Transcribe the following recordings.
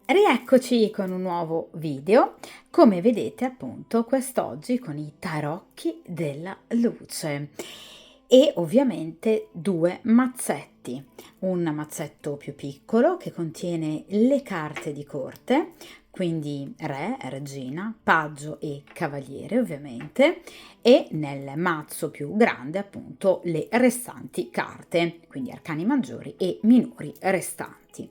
Rieccoci con un nuovo video, come vedete appunto quest'oggi con i tarocchi della luce e ovviamente due mazzetti, un mazzetto più piccolo che contiene le carte di corte, quindi re, regina, paggio e cavaliere ovviamente, e nel mazzo più grande appunto le restanti carte, quindi arcani maggiori e minori restanti.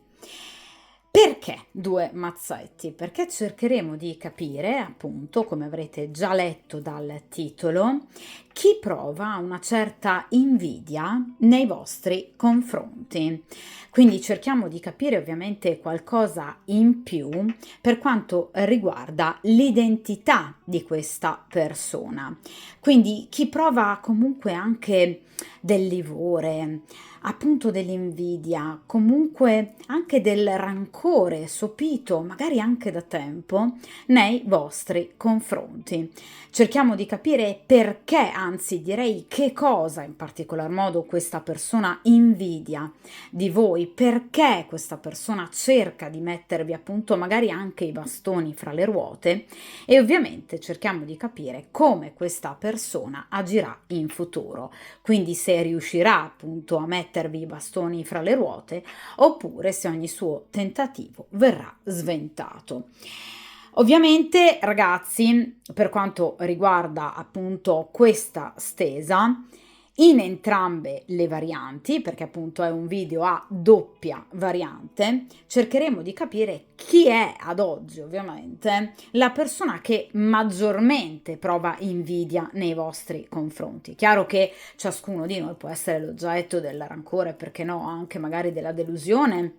Perché due mazzetti? Perché cercheremo di capire, appunto, come avrete già letto dal titolo, chi prova una certa invidia nei vostri confronti. Quindi cerchiamo di capire ovviamente qualcosa in più per quanto riguarda l'identità di questa persona. Quindi chi prova comunque anche del livore, appunto dell'invidia, comunque anche del rancore sopito, magari anche da tempo, nei vostri confronti. Cerchiamo di capire perché, anzi direi che cosa in particolar modo questa persona invidia di voi, perché questa persona cerca di mettervi appunto magari anche i bastoni fra le ruote e ovviamente cerchiamo di capire come questa persona agirà in futuro. Quindi se riuscirà appunto a mettervi i bastoni fra le ruote oppure se ogni suo tentativo verrà sventato. Ovviamente, ragazzi, per quanto riguarda appunto questa stesa, in entrambe le varianti, perché appunto è un video a doppia variante, cercheremo di capire chi è ad oggi, ovviamente, la persona che maggiormente prova invidia nei vostri confronti. Chiaro che ciascuno di noi può essere l'oggetto del rancore, perché no, anche magari della delusione,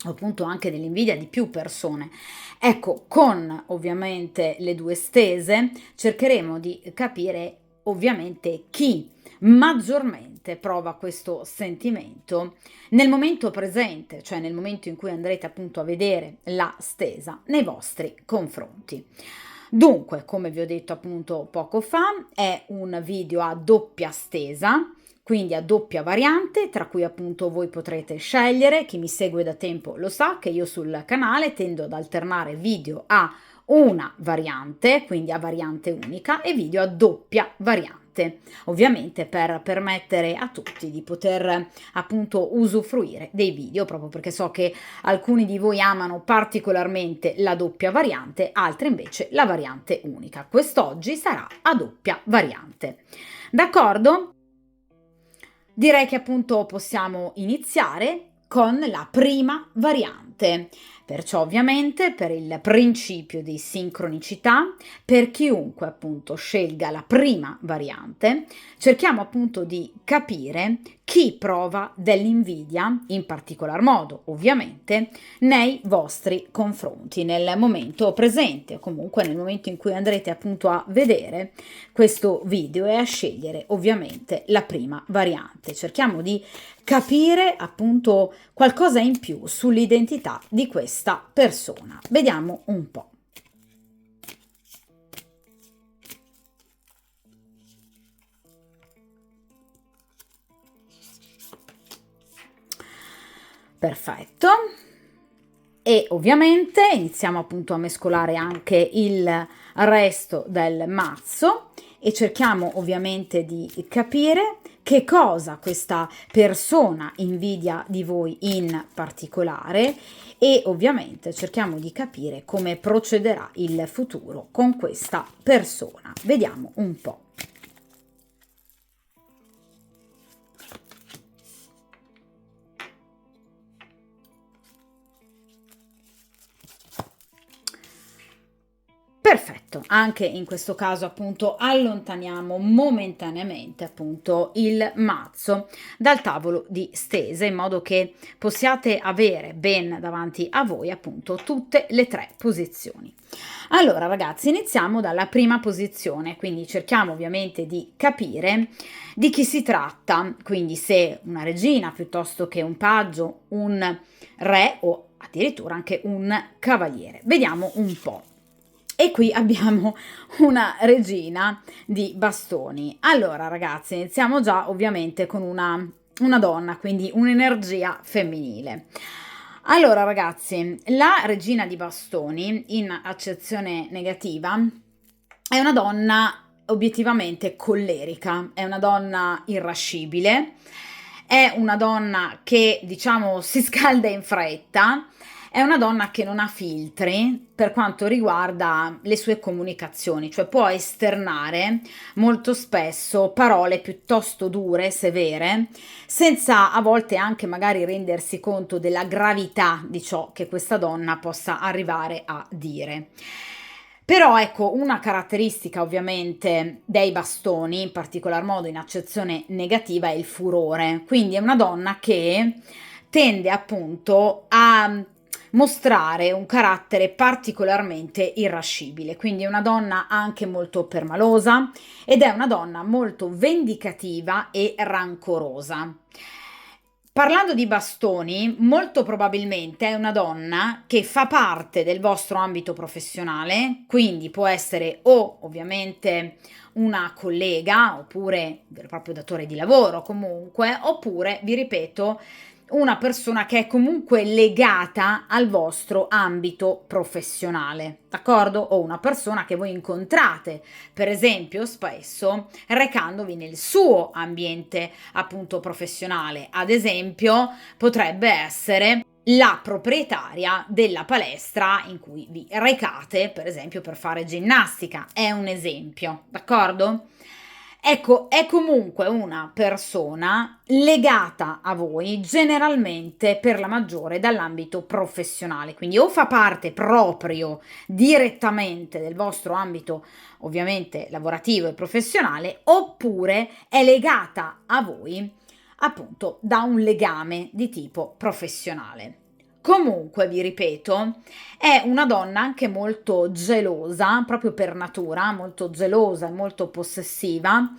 appunto anche dell'invidia di più persone. Ecco, con ovviamente le due stese cercheremo di capire ovviamente chi maggiormente prova questo sentimento nel momento presente, cioè nel momento in cui andrete appunto a vedere la stesa nei vostri confronti. Dunque, come vi ho detto appunto poco fa, è un video a doppia stesa, quindi a doppia variante, tra cui appunto voi potrete scegliere. Chi mi segue da tempo lo sa che io sul canale tendo ad alternare video a una variante, quindi a variante unica, e video a doppia variante, ovviamente per permettere a tutti di poter appunto usufruire dei video, proprio perché so che alcuni di voi amano particolarmente la doppia variante, altri invece la variante unica. Quest'oggi sarà a doppia variante. D'accordo? Direi che appunto possiamo iniziare con la prima variante. Perciò ovviamente per il principio di sincronicità, per chiunque appunto scelga la prima variante, cerchiamo appunto di capire chi prova dell'invidia, in particolar modo ovviamente, nei vostri confronti, nel momento presente o comunque nel momento in cui andrete appunto a vedere questo video e a scegliere ovviamente la prima variante. Cerchiamo di capire appunto qualcosa in più sull'identità di questa persona. Vediamo un po'. Perfetto. E ovviamente iniziamo appunto a mescolare anche il resto del mazzo e cerchiamo ovviamente di capire che cosa questa persona invidia di voi in particolare e ovviamente cerchiamo di capire come procederà il futuro con questa persona. Vediamo un po'. Perfetto, anche in questo caso appunto allontaniamo momentaneamente appunto il mazzo dal tavolo di stese in modo che possiate avere ben davanti a voi appunto tutte le tre posizioni. Allora ragazzi, iniziamo dalla prima posizione, quindi cerchiamo ovviamente di capire di chi si tratta, quindi se una regina piuttosto che un paggio, un re o addirittura anche un cavaliere. Vediamo un po'. E qui abbiamo una regina di bastoni. Allora ragazzi, iniziamo già ovviamente con una donna, quindi un'energia femminile. Allora ragazzi, la regina di bastoni, in accezione negativa, è una donna obiettivamente collerica, è una donna irascibile, è una donna che, diciamo, si scalda in fretta, è una donna che non ha filtri per quanto riguarda le sue comunicazioni, cioè può esternare molto spesso parole piuttosto dure, severe, senza a volte anche magari rendersi conto della gravità di ciò che questa donna possa arrivare a dire. Però ecco, una caratteristica ovviamente dei bastoni, in particolar modo in accezione negativa, è il furore. Quindi è una donna che tende appunto a mostrare un carattere particolarmente irascibile, quindi è una donna anche molto permalosa ed è una donna molto vendicativa e rancorosa. Parlando di bastoni, molto probabilmente è una donna che fa parte del vostro ambito professionale, quindi può essere o ovviamente una collega, oppure un vero e proprio datore di lavoro comunque, oppure, vi ripeto, una persona che è comunque legata al vostro ambito professionale, d'accordo? O una persona che voi incontrate, per esempio, spesso recandovi nel suo ambiente appunto professionale. Ad esempio, potrebbe essere la proprietaria della palestra in cui vi recate, per esempio, per fare ginnastica. È un esempio, d'accordo? Ecco, è comunque una persona legata a voi generalmente per la maggiore dall'ambito professionale, quindi o fa parte proprio direttamente del vostro ambito ovviamente lavorativo e professionale, oppure è legata a voi appunto da un legame di tipo professionale. Comunque, vi ripeto, è una donna anche molto gelosa, proprio per natura, molto gelosa e molto possessiva,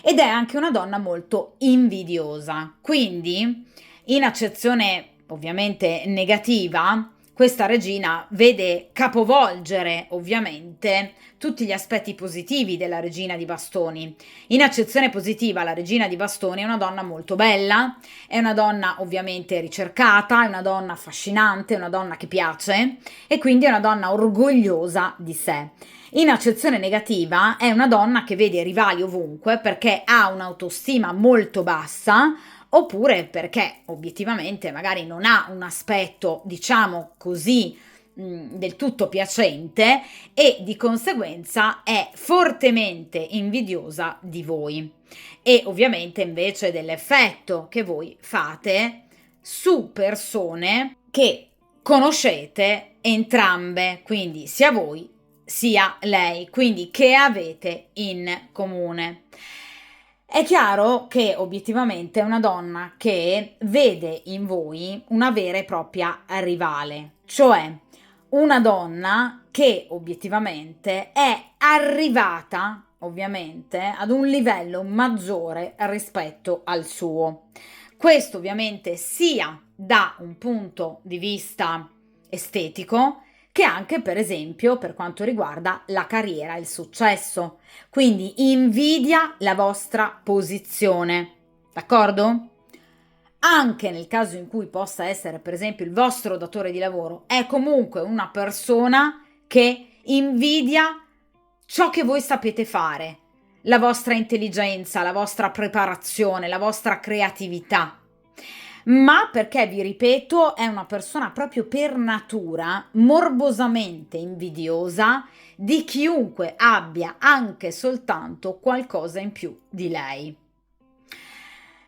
ed è anche una donna molto invidiosa. Quindi, in accezione ovviamente negativa, questa regina vede capovolgere ovviamente tutti gli aspetti positivi della regina di bastoni. In accezione positiva, la regina di bastoni è una donna molto bella, è una donna ovviamente ricercata, è una donna affascinante, è una donna che piace e quindi è una donna orgogliosa di sé. In accezione negativa è una donna che vede rivali ovunque perché ha un'autostima molto bassa, oppure perché obiettivamente magari non ha un aspetto, diciamo così, del tutto piacente e di conseguenza è fortemente invidiosa di voi e ovviamente invece dell'effetto che voi fate su persone che conoscete entrambe, quindi sia voi sia lei, quindi che avete in comune. È chiaro che obiettivamente è una donna che vede in voi una vera e propria rivale, cioè una donna che obiettivamente è arrivata ovviamente ad un livello maggiore rispetto al suo. Questo ovviamente sia da un punto di vista estetico che anche per esempio per quanto riguarda la carriera e il successo. Quindi invidia la vostra posizione, d'accordo? Anche nel caso in cui possa essere per esempio il vostro datore di lavoro, è comunque una persona che invidia ciò che voi sapete fare, la vostra intelligenza, la vostra preparazione, la vostra creatività. Ma perché, vi ripeto, è una persona proprio per natura morbosamente invidiosa di chiunque abbia anche soltanto qualcosa in più di lei.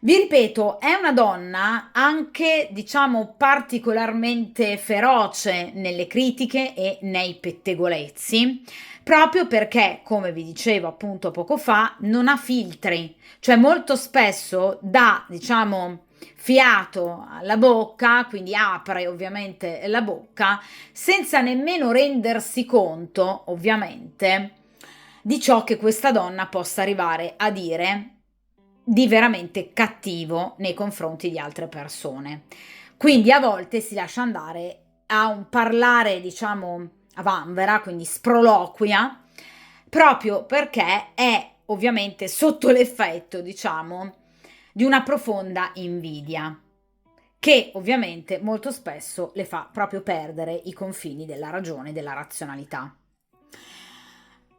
Vi ripeto, è una donna anche, diciamo, particolarmente feroce nelle critiche e nei pettegolezzi, proprio perché, come vi dicevo appunto poco fa, non ha filtri, cioè molto spesso dà, diciamo, fiato alla bocca, quindi apre ovviamente la bocca, senza nemmeno rendersi conto, ovviamente, di ciò che questa donna possa arrivare a dire di veramente cattivo nei confronti di altre persone. Quindi a volte si lascia andare a un parlare, diciamo, a vanvera, quindi sproloquia, proprio perché è ovviamente sotto l'effetto, diciamo, di una profonda invidia. che ovviamente molto spesso le fa proprio perdere i confini della ragione e della razionalità.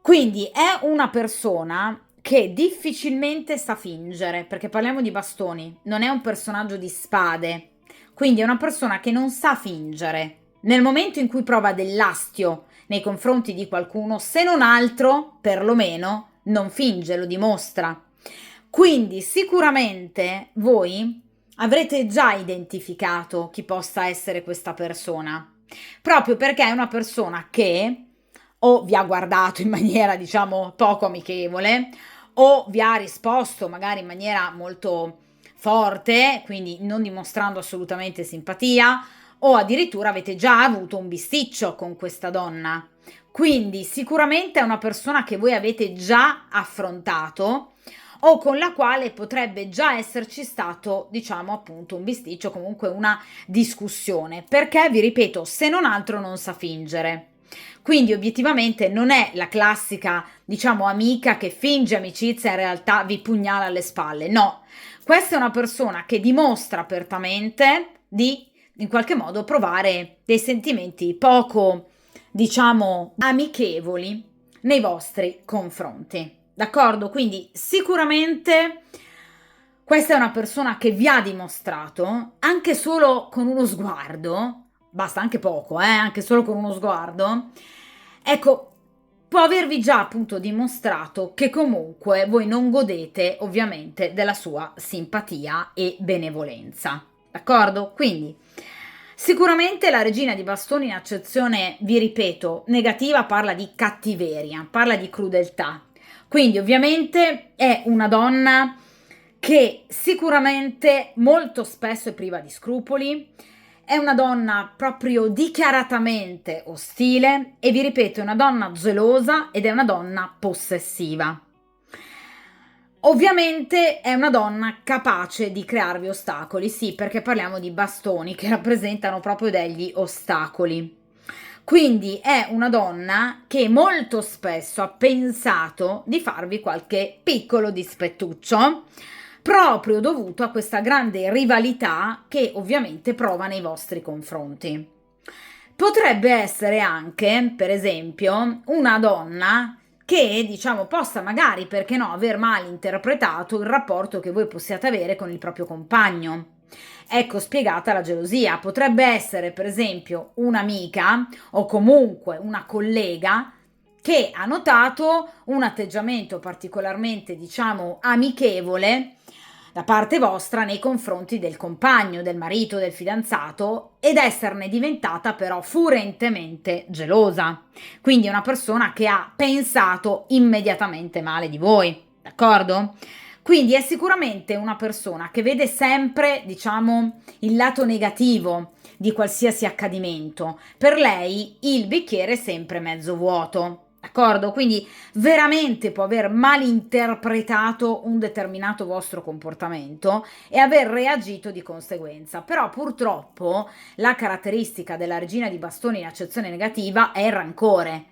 Quindi è una persona che difficilmente sa fingere, perché parliamo di bastoni, non è un personaggio di spade, quindi è una persona che non sa fingere. Nel momento in cui prova dell'astio nei confronti di qualcuno, se non altro, perlomeno, non finge, lo dimostra. Quindi sicuramente voi avrete già identificato chi possa essere questa persona, proprio perché è una persona che o vi ha guardato in maniera, diciamo, poco amichevole, o vi ha risposto magari in maniera molto forte, quindi non dimostrando assolutamente simpatia, o addirittura avete già avuto un bisticcio con questa donna. Quindi sicuramente è una persona che voi avete già affrontato o con la quale potrebbe già esserci stato, diciamo appunto, un bisticcio, comunque una discussione, perché vi ripeto, se non altro non sa fingere. Quindi obiettivamente non è la classica, diciamo, amica che finge amicizia e in realtà vi pugnala alle spalle. No, questa è una persona che dimostra apertamente di in qualche modo provare dei sentimenti poco, diciamo, amichevoli nei vostri confronti. D'accordo? Quindi sicuramente questa è una persona che vi ha dimostrato, anche solo con uno sguardo, basta anche poco, anche solo con uno sguardo, ecco, può avervi già appunto dimostrato che comunque voi non godete ovviamente della sua simpatia e benevolenza. D'accordo? Quindi sicuramente la regina di bastoni in accezione, vi ripeto, negativa parla di cattiveria, parla di crudeltà. Quindi ovviamente è una donna che sicuramente molto spesso è priva di scrupoli, è una donna proprio dichiaratamente ostile e vi ripeto è una donna gelosa ed è una donna possessiva. Ovviamente è una donna capace di crearvi ostacoli, sì, perché parliamo di bastoni che rappresentano proprio degli ostacoli. Quindi è una donna che molto spesso ha pensato di farvi qualche piccolo dispettuccio, proprio dovuto a questa grande rivalità che ovviamente prova nei vostri confronti. Potrebbe essere anche, per esempio, una donna che, diciamo, possa magari, perché no, aver mal interpretato il rapporto che voi possiate avere con il proprio compagno. Ecco spiegata la gelosia. Potrebbe essere, per esempio, un'amica o comunque una collega che ha notato un atteggiamento particolarmente, diciamo, amichevole da parte vostra nei confronti del compagno, del marito, del fidanzato ed esserne diventata però furentemente gelosa. Quindi è una persona che ha pensato immediatamente male di voi, d'accordo? Quindi è sicuramente una persona che vede sempre, diciamo, il lato negativo di qualsiasi accadimento. Per lei il bicchiere è sempre mezzo vuoto. D'accordo? Quindi veramente può aver malinterpretato un determinato vostro comportamento e aver reagito di conseguenza. Però purtroppo la caratteristica della regina di bastoni in accezione negativa è il rancore.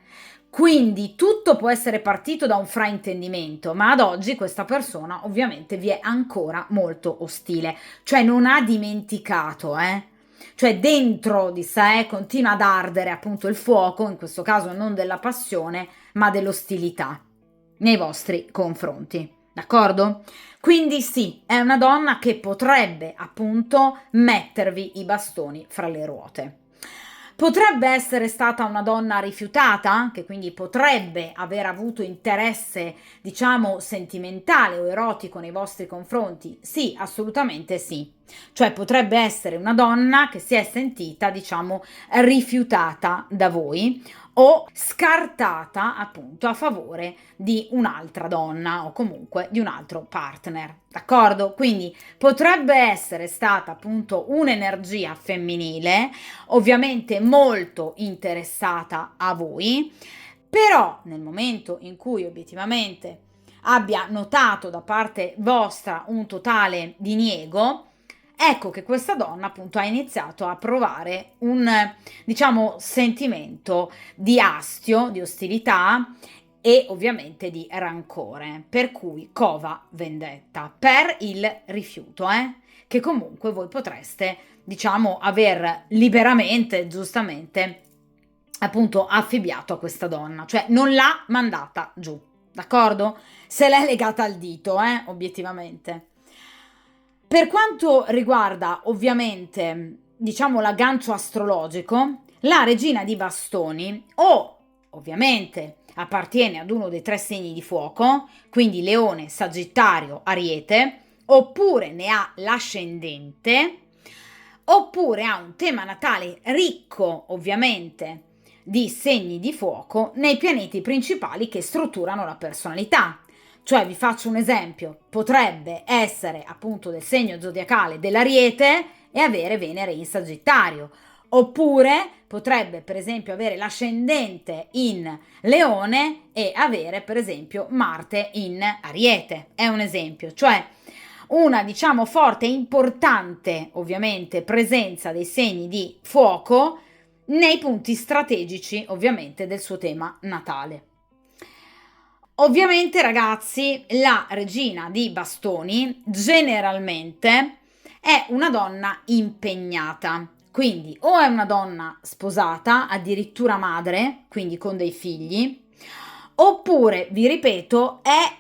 Quindi tutto può essere partito da un fraintendimento, ma ad oggi questa persona ovviamente vi è ancora molto ostile, cioè non ha dimenticato, cioè dentro di sé continua ad ardere appunto il fuoco, in questo caso non della passione, ma dell'ostilità nei vostri confronti. D'accordo? Quindi sì, è una donna che potrebbe appunto mettervi i bastoni fra le ruote. Potrebbe essere stata una donna rifiutata, che quindi potrebbe aver avuto interesse, diciamo, sentimentale o erotico nei vostri confronti? Sì, assolutamente sì. Cioè potrebbe essere una donna che si è sentita, diciamo, rifiutata da voi o scartata appunto a favore di un'altra donna o comunque di un altro partner. D'accordo? Quindi potrebbe essere stata appunto un'energia femminile, ovviamente molto interessata a voi, però nel momento in cui obiettivamente abbia notato da parte vostra un totale diniego, ecco che questa donna appunto ha iniziato a provare un, diciamo, sentimento di astio, di ostilità e ovviamente di rancore, per cui cova vendetta per il rifiuto, che comunque voi potreste, diciamo, aver liberamente, giustamente, appunto affibbiato a questa donna, cioè non l'ha mandata giù, d'accordo? Se l'è legata al dito, obiettivamente. Per quanto riguarda ovviamente, diciamo, l'aggancio astrologico, la regina di bastoni o ovviamente appartiene ad uno dei tre segni di fuoco, quindi Leone, Sagittario, Ariete, oppure ne ha l'ascendente, oppure ha un tema natale ricco ovviamente di segni di fuoco nei pianeti principali che strutturano la personalità. Cioè, vi faccio un esempio, potrebbe essere appunto del segno zodiacale dell'Ariete e avere Venere in Sagittario, oppure potrebbe per esempio avere l'ascendente in Leone e avere per esempio Marte in Ariete, è un esempio, cioè una diciamo forte e importante ovviamente presenza dei segni di fuoco nei punti strategici ovviamente del suo tema natale. Ovviamente, ragazzi, la regina di bastoni generalmente è una donna impegnata, quindi o è una donna sposata, addirittura madre, quindi con dei figli, oppure, vi ripeto, è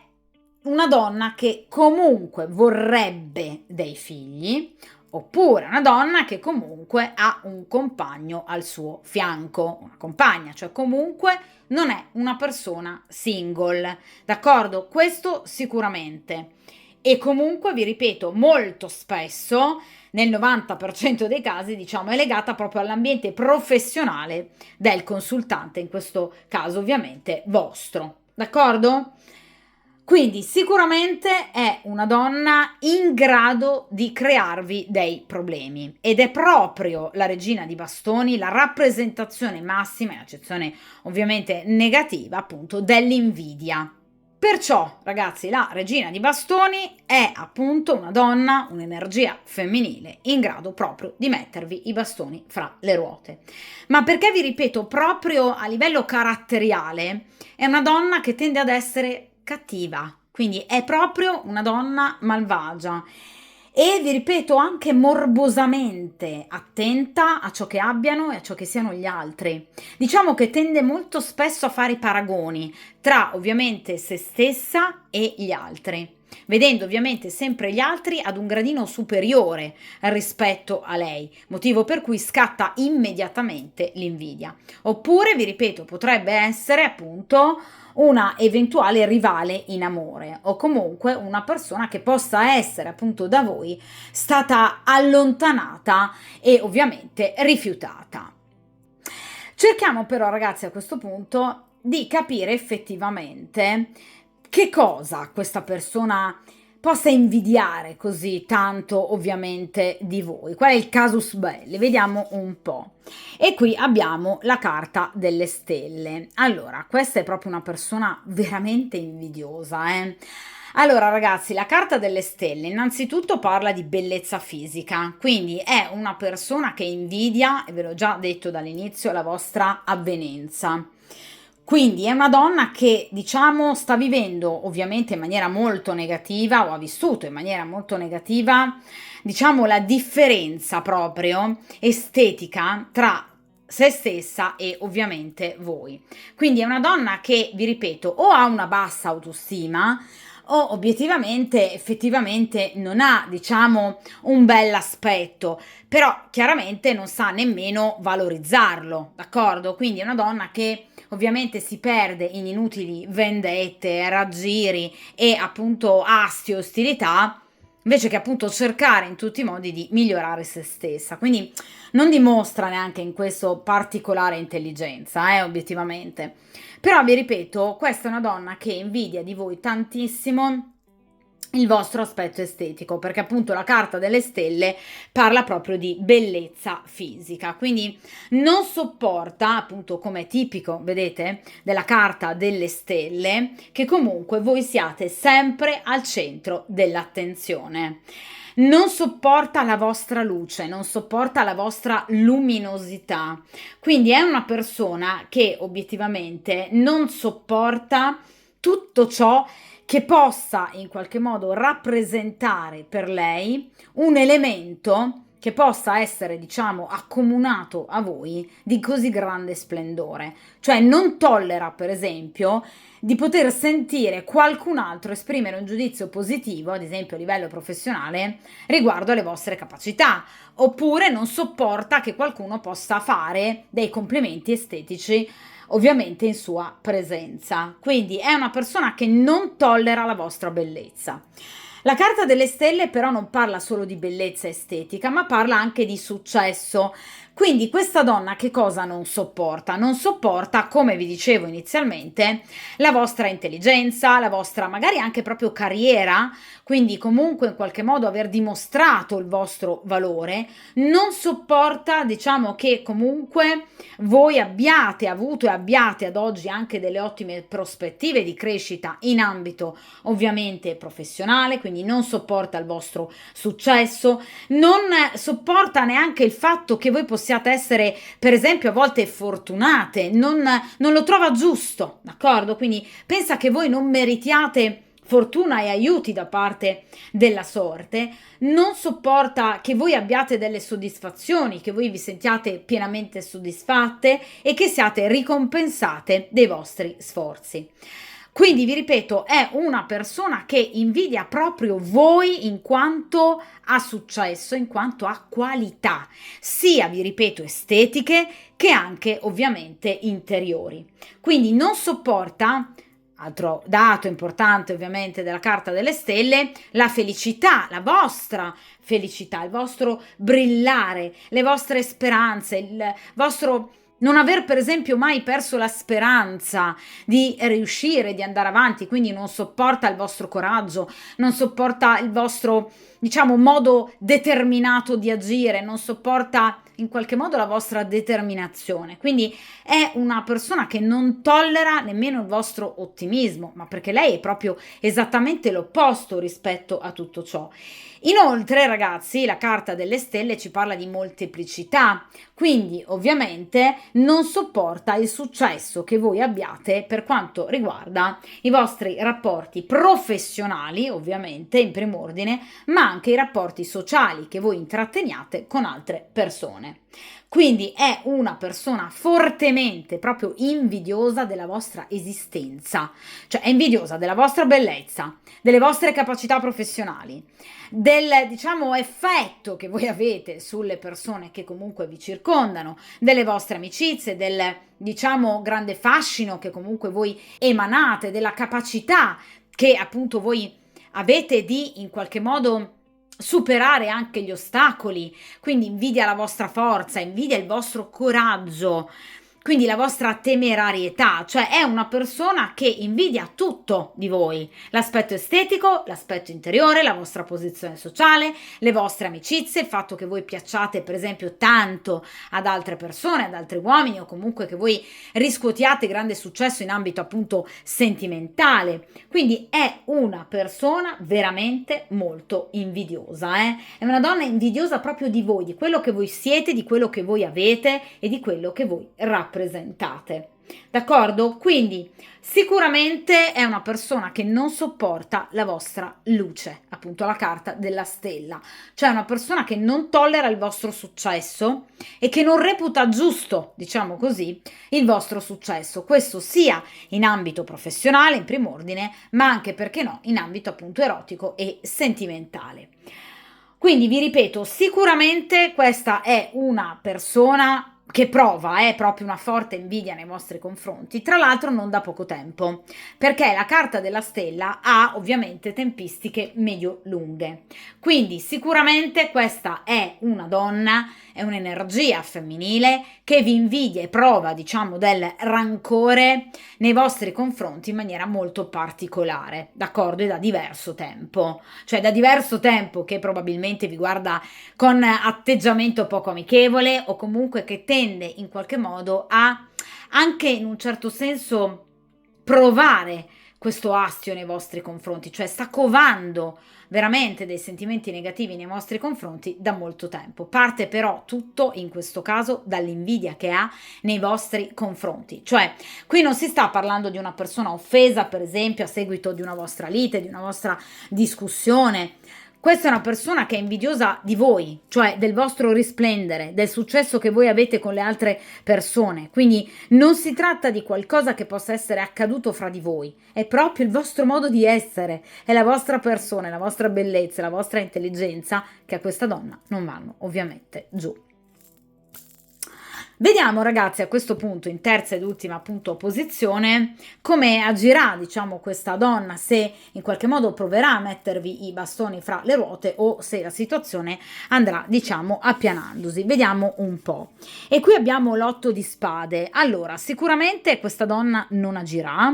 una donna che comunque vorrebbe dei figli, oppure una donna che comunque ha un compagno al suo fianco, una compagna, cioè comunque non è una persona single, d'accordo? Questo sicuramente. E comunque, vi ripeto, molto spesso, nel 90% dei casi, diciamo, è legata proprio all'ambiente professionale del consultante, in questo caso ovviamente vostro, d'accordo? Quindi sicuramente è una donna in grado di crearvi dei problemi ed è proprio la regina di bastoni la rappresentazione massima, in accezione ovviamente negativa, appunto dell'invidia. Perciò, ragazzi, la regina di bastoni è appunto una donna, un'energia femminile in grado proprio di mettervi i bastoni fra le ruote. Ma perché vi ripeto, proprio a livello caratteriale, è una donna che tende ad essere cattiva, quindi è proprio una donna malvagia e vi ripeto anche morbosamente attenta a ciò che abbiano e a ciò che siano gli altri. Diciamo che tende molto spesso a fare i paragoni tra ovviamente se stessa e gli altri, vedendo ovviamente sempre gli altri ad un gradino superiore rispetto a lei, motivo per cui scatta immediatamente l'invidia. Oppure, vi ripeto, potrebbe essere appunto una eventuale rivale in amore o comunque una persona che possa essere appunto da voi stata allontanata e ovviamente rifiutata. Cerchiamo però, ragazzi, a questo punto di capire effettivamente che cosa questa persona possa invidiare così tanto ovviamente di voi. Qual è il casus belli? Vediamo un po'. E qui abbiamo la carta delle stelle. Allora, questa è proprio una persona veramente invidiosa, eh? Allora, ragazzi, la carta delle stelle innanzitutto parla di bellezza fisica, quindi è una persona che invidia, e ve l'ho già detto dall'inizio, la vostra avvenenza. Quindi è una donna che, diciamo, sta vivendo ovviamente in maniera molto negativa o ha vissuto in maniera molto negativa, diciamo, la differenza proprio estetica tra se stessa e ovviamente voi. Quindi è una donna che, vi ripeto, o ha una bassa autostima o obiettivamente, effettivamente non ha, diciamo, un bel aspetto, però chiaramente non sa nemmeno valorizzarlo, d'accordo? Quindi è una donna che ovviamente si perde in inutili vendette, raggiri e appunto asti, ostilità, invece che appunto cercare in tutti i modi di migliorare se stessa. Quindi non dimostra neanche in questo particolare intelligenza, obiettivamente. Però vi ripeto, questa è una donna che invidia di voi tantissimo il vostro aspetto estetico, perché appunto la carta delle stelle parla proprio di bellezza fisica, quindi non sopporta, appunto come è tipico, vedete, della carta delle stelle, che comunque voi siate sempre al centro dell'attenzione. Non sopporta la vostra luce, non sopporta la vostra luminosità, quindi è una persona che obiettivamente non sopporta tutto ciò che possa in qualche modo rappresentare per lei un elemento che possa essere, diciamo, accomunato a voi di così grande splendore. Cioè non tollera, per esempio, di poter sentire qualcun altro esprimere un giudizio positivo, ad esempio a livello professionale, riguardo alle vostre capacità, oppure non sopporta che qualcuno possa fare dei complimenti estetici, ovviamente in sua presenza. Quindi è una persona che non tollera la vostra bellezza. La carta delle stelle però non parla solo di bellezza estetica, ma parla anche di successo. Quindi questa donna che cosa non sopporta? Non sopporta, come vi dicevo inizialmente, la vostra intelligenza, la vostra magari anche proprio carriera, quindi comunque in qualche modo aver dimostrato il vostro valore, non sopporta, diciamo, che comunque voi abbiate avuto e abbiate ad oggi anche delle ottime prospettive di crescita in ambito ovviamente professionale, quindi non sopporta il vostro successo, non sopporta neanche il fatto che voi possiate essere, per esempio, a volte fortunate, non lo trova giusto, d'accordo? Quindi pensa che voi non meritiate fortuna e aiuti da parte della sorte, non sopporta che voi abbiate delle soddisfazioni, che voi vi sentiate pienamente soddisfatte e che siate ricompensate dei vostri sforzi. Quindi vi ripeto, è una persona che invidia proprio voi in quanto a successo, in quanto a qualità, sia, vi ripeto, estetiche che anche ovviamente interiori. Quindi non sopporta, altro dato importante ovviamente della carta delle stelle, la felicità, la vostra felicità, il vostro brillare, le vostre speranze, il vostro non aver per esempio mai perso la speranza di riuscire, di andare avanti, quindi non sopporta il vostro coraggio, non sopporta il vostro, diciamo, modo determinato di agire, non sopporta in qualche modo la vostra determinazione. Quindi è una persona che non tollera nemmeno il vostro ottimismo, ma perché lei è proprio esattamente l'opposto rispetto a tutto ciò. Inoltre, ragazzi, la carta delle stelle ci parla di molteplicità, quindi ovviamente non sopporta il successo che voi abbiate per quanto riguarda i vostri rapporti professionali, ovviamente in primo ordine, ma anche i rapporti sociali che voi intratteniate con altre persone. Quindi è una persona fortemente proprio invidiosa della vostra esistenza, cioè è invidiosa della vostra bellezza, delle vostre capacità professionali, del, diciamo, effetto che voi avete sulle persone che comunque vi circondano, delle vostre amicizie, del, diciamo, grande fascino che comunque voi emanate, della capacità che appunto voi avete di in qualche modo superare anche gli ostacoli, quindi invidia la vostra forza, invidia il vostro coraggio, quindi la vostra temerarietà, cioè è una persona che invidia tutto di voi, l'aspetto estetico, l'aspetto interiore, la vostra posizione sociale, le vostre amicizie, il fatto che voi piacciate per esempio tanto ad altre persone, ad altri uomini o comunque che voi riscuotiate grande successo in ambito appunto sentimentale. Quindi è una persona veramente molto invidiosa, eh? È una donna invidiosa proprio di voi, di quello che voi siete, di quello che voi avete e di quello che voi rappresentate. D'accordo? Quindi sicuramente è una persona che non sopporta la vostra luce, appunto la carta della stella, cioè una persona che non tollera il vostro successo e che non reputa giusto, diciamo così, il vostro successo, questo sia in ambito professionale in primo ordine, ma anche, perché no, in ambito appunto erotico e sentimentale. Quindi vi ripeto, sicuramente questa è una persona che prova proprio una forte invidia nei vostri confronti, tra l'altro non da poco tempo, perché la carta della stella ha ovviamente tempistiche medio-lunghe. Quindi sicuramente questa è una donna, è un'energia femminile che vi invidia e prova, diciamo, del rancore nei vostri confronti in maniera molto particolare, d'accordo? E da diverso tempo, cioè da diverso tempo che probabilmente vi guarda con atteggiamento poco amichevole o comunque che tende in qualche modo a anche in un certo senso provare questo astio nei vostri confronti, cioè sta covando veramente dei sentimenti negativi nei vostri confronti da molto tempo. Parte però tutto in questo caso dall'invidia che ha nei vostri confronti, cioè qui non si sta parlando di una persona offesa per esempio a seguito di una vostra lite, di una vostra discussione. Questa è una persona che è invidiosa di voi, cioè del vostro risplendere, del successo che voi avete con le altre persone. Quindi non si tratta di qualcosa che possa essere accaduto fra di voi, è proprio il vostro modo di essere, è la vostra persona, la vostra bellezza, la vostra intelligenza che a questa donna non vanno ovviamente giù. Vediamo ragazzi a questo punto, in terza ed ultima appunto posizione, come agirà diciamo questa donna, se in qualche modo proverà a mettervi i bastoni fra le ruote o se la situazione andrà diciamo appianandosi. Vediamo un po'. E qui abbiamo l'8 di spade. Allora, sicuramente questa donna non agirà,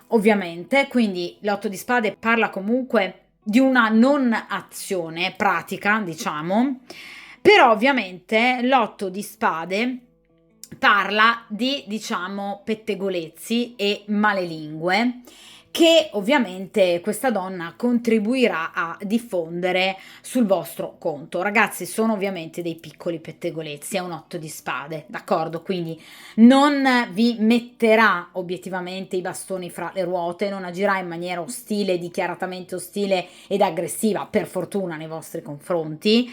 ovviamente, quindi l'8 di spade parla comunque di una non azione pratica, diciamo. Però ovviamente l'8 di spade parla di, diciamo, pettegolezzi e malelingue che ovviamente questa donna contribuirà a diffondere sul vostro conto. Ragazzi, sono ovviamente dei piccoli pettegolezzi, è un 8 di spade, d'accordo? Quindi non vi metterà obiettivamente i bastoni fra le ruote, non agirà in maniera ostile, dichiaratamente ostile ed aggressiva, per fortuna nei vostri confronti,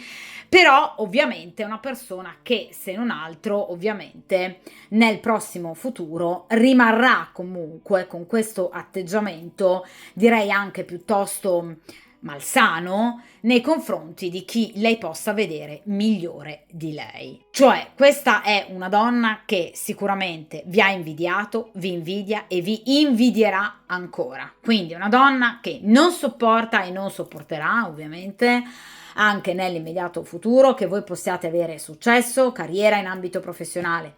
però ovviamente è una persona che, se non altro, ovviamente nel prossimo futuro rimarrà comunque con questo atteggiamento, direi anche piuttosto malsano, nei confronti di chi lei possa vedere migliore di lei. Cioè, questa è una donna che sicuramente vi ha invidiato, vi invidia e vi invidierà ancora. Quindi una donna che non sopporta e non sopporterà, ovviamente, anche nell'immediato futuro, che voi possiate avere successo, carriera in ambito professionale.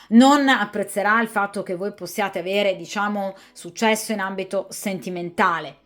Non apprezzerà il fatto che voi possiate avere, diciamo, successo in ambito sentimentale.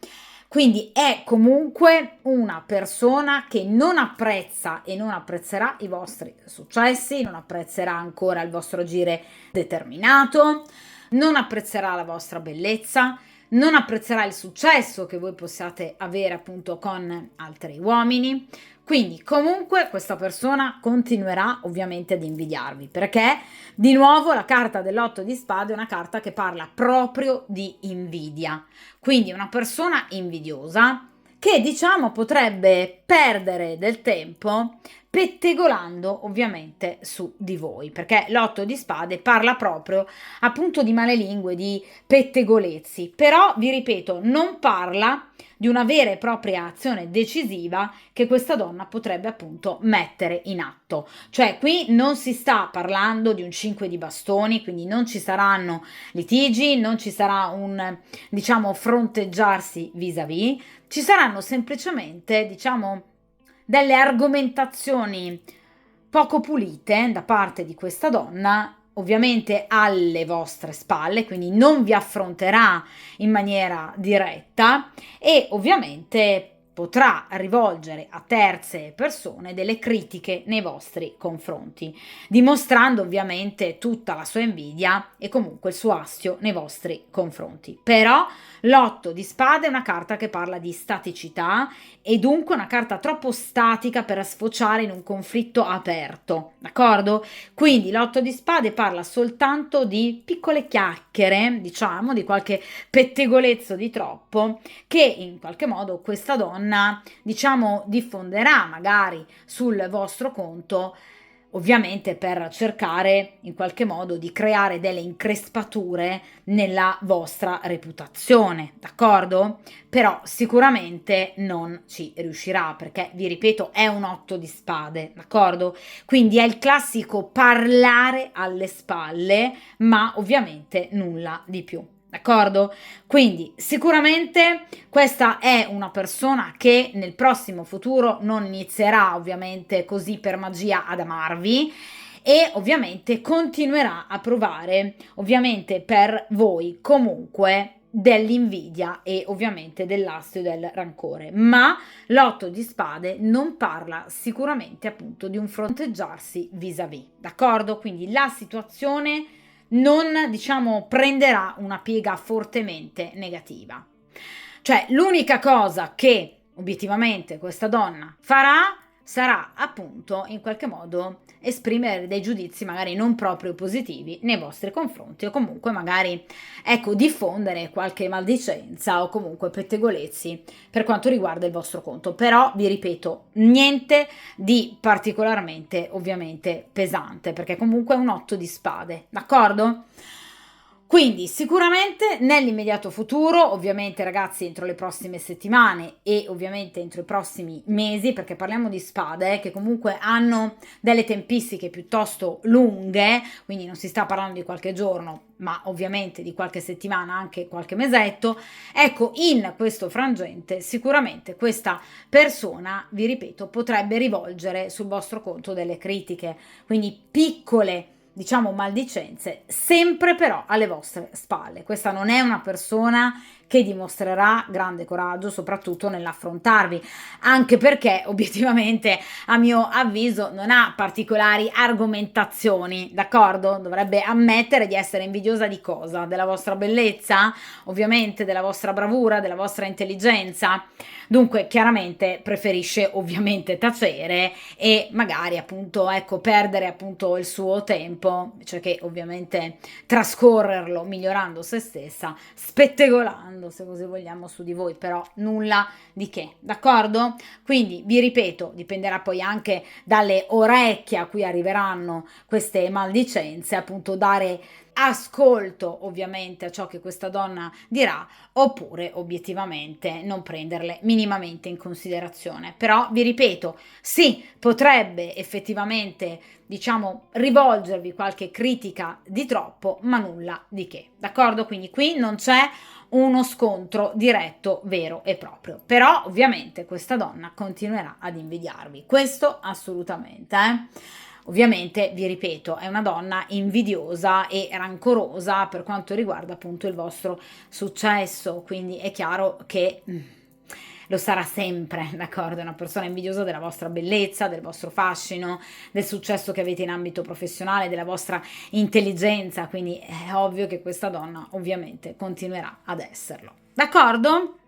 Quindi è comunque una persona che non apprezza e non apprezzerà i vostri successi, non apprezzerà ancora il vostro agire determinato, non apprezzerà la vostra bellezza, non apprezzerà il successo che voi possiate avere appunto con altri uomini. Quindi comunque questa persona continuerà ovviamente ad invidiarvi, perché di nuovo la carta dell'8 di spade è una carta che parla proprio di invidia. Quindi una persona invidiosa che diciamo potrebbe perdere del tempo pettegolando ovviamente su di voi, perché l'8 di spade parla proprio appunto di malelingue, di pettegolezzi, però vi ripeto, non parla di una vera e propria azione decisiva che questa donna potrebbe appunto mettere in atto. Cioè qui non si sta parlando di un 5 di bastoni, quindi non ci saranno litigi, non ci sarà un, diciamo, fronteggiarsi vis-à-vis, ci saranno semplicemente, diciamo, delle argomentazioni poco pulite da parte di questa donna, ovviamente alle vostre spalle, quindi non vi affronterà in maniera diretta e ovviamente potrà rivolgere a terze persone delle critiche nei vostri confronti, dimostrando ovviamente tutta la sua invidia e comunque il suo astio nei vostri confronti. Però l'8 di spade è una carta che parla di staticità e dunque una carta troppo statica per sfociare in un conflitto aperto, d'accordo? Quindi l'8 di spade parla soltanto di piccole chiacchiere, diciamo, di qualche pettegolezzo di troppo che in qualche modo questa donna, diciamo, diffonderà magari sul vostro conto, ovviamente per cercare in qualche modo di creare delle increspature nella vostra reputazione, d'accordo? Però sicuramente non ci riuscirà perché, vi ripeto, è un 8 di spade, d'accordo? Quindi è il classico parlare alle spalle, ma ovviamente nulla di più. D'accordo? Quindi sicuramente questa è una persona che nel prossimo futuro non inizierà ovviamente così per magia ad amarvi e ovviamente continuerà a provare ovviamente per voi comunque dell'invidia e ovviamente dell'astio del rancore, ma l'8 di spade non parla sicuramente appunto di un fronteggiarsi vis-à-vis, d'accordo? Quindi la situazione non, diciamo, prenderà una piega fortemente negativa. Cioè, l'unica cosa che obiettivamente questa donna farà sarà appunto in qualche modo esprimere dei giudizi magari non proprio positivi nei vostri confronti, o comunque magari, ecco, diffondere qualche maldicenza o comunque pettegolezzi per quanto riguarda il vostro conto. Però vi ripeto, niente di particolarmente ovviamente pesante, perché comunque è un 8 di spade, d'accordo? Quindi sicuramente nell'immediato futuro, ovviamente ragazzi entro le prossime settimane e ovviamente entro i prossimi mesi, perché parliamo di spade che comunque hanno delle tempistiche piuttosto lunghe, quindi non si sta parlando di qualche giorno, ma ovviamente di qualche settimana, anche qualche mesetto. Ecco, in questo frangente sicuramente questa persona, vi ripeto, potrebbe rivolgere sul vostro conto delle critiche, quindi piccole, diciamo, maldicenze, sempre però alle vostre spalle. Questa non è una persona che dimostrerà grande coraggio, soprattutto nell'affrontarvi, anche perché obiettivamente, a mio avviso, non ha particolari argomentazioni, d'accordo? Dovrebbe ammettere di essere invidiosa di cosa? Della vostra bellezza? Ovviamente della vostra bravura, della vostra intelligenza? Dunque, chiaramente preferisce ovviamente tacere e magari appunto, ecco, perdere appunto il suo tempo, cioè che ovviamente trascorrerlo migliorando se stessa, spettegolando, se così vogliamo, su di voi, però nulla di che, d'accordo? Quindi vi ripeto, dipenderà poi anche dalle orecchie a cui arriveranno queste maldicenze, appunto dare ascolto ovviamente a ciò che questa donna dirà, oppure obiettivamente non prenderle minimamente in considerazione. Però vi ripeto, sì, potrebbe effettivamente, diciamo, rivolgervi qualche critica di troppo, ma nulla di che, d'accordo? Quindi qui non c'è uno scontro diretto, vero e proprio. Però ovviamente questa donna continuerà ad invidiarvi, questo assolutamente, Ovviamente, vi ripeto, è una donna invidiosa e rancorosa per quanto riguarda appunto il vostro successo, quindi è chiaro che lo sarà sempre, d'accordo? È una persona invidiosa della vostra bellezza, del vostro fascino, del successo che avete in ambito professionale, della vostra intelligenza, quindi è ovvio che questa donna ovviamente continuerà ad esserlo, d'accordo?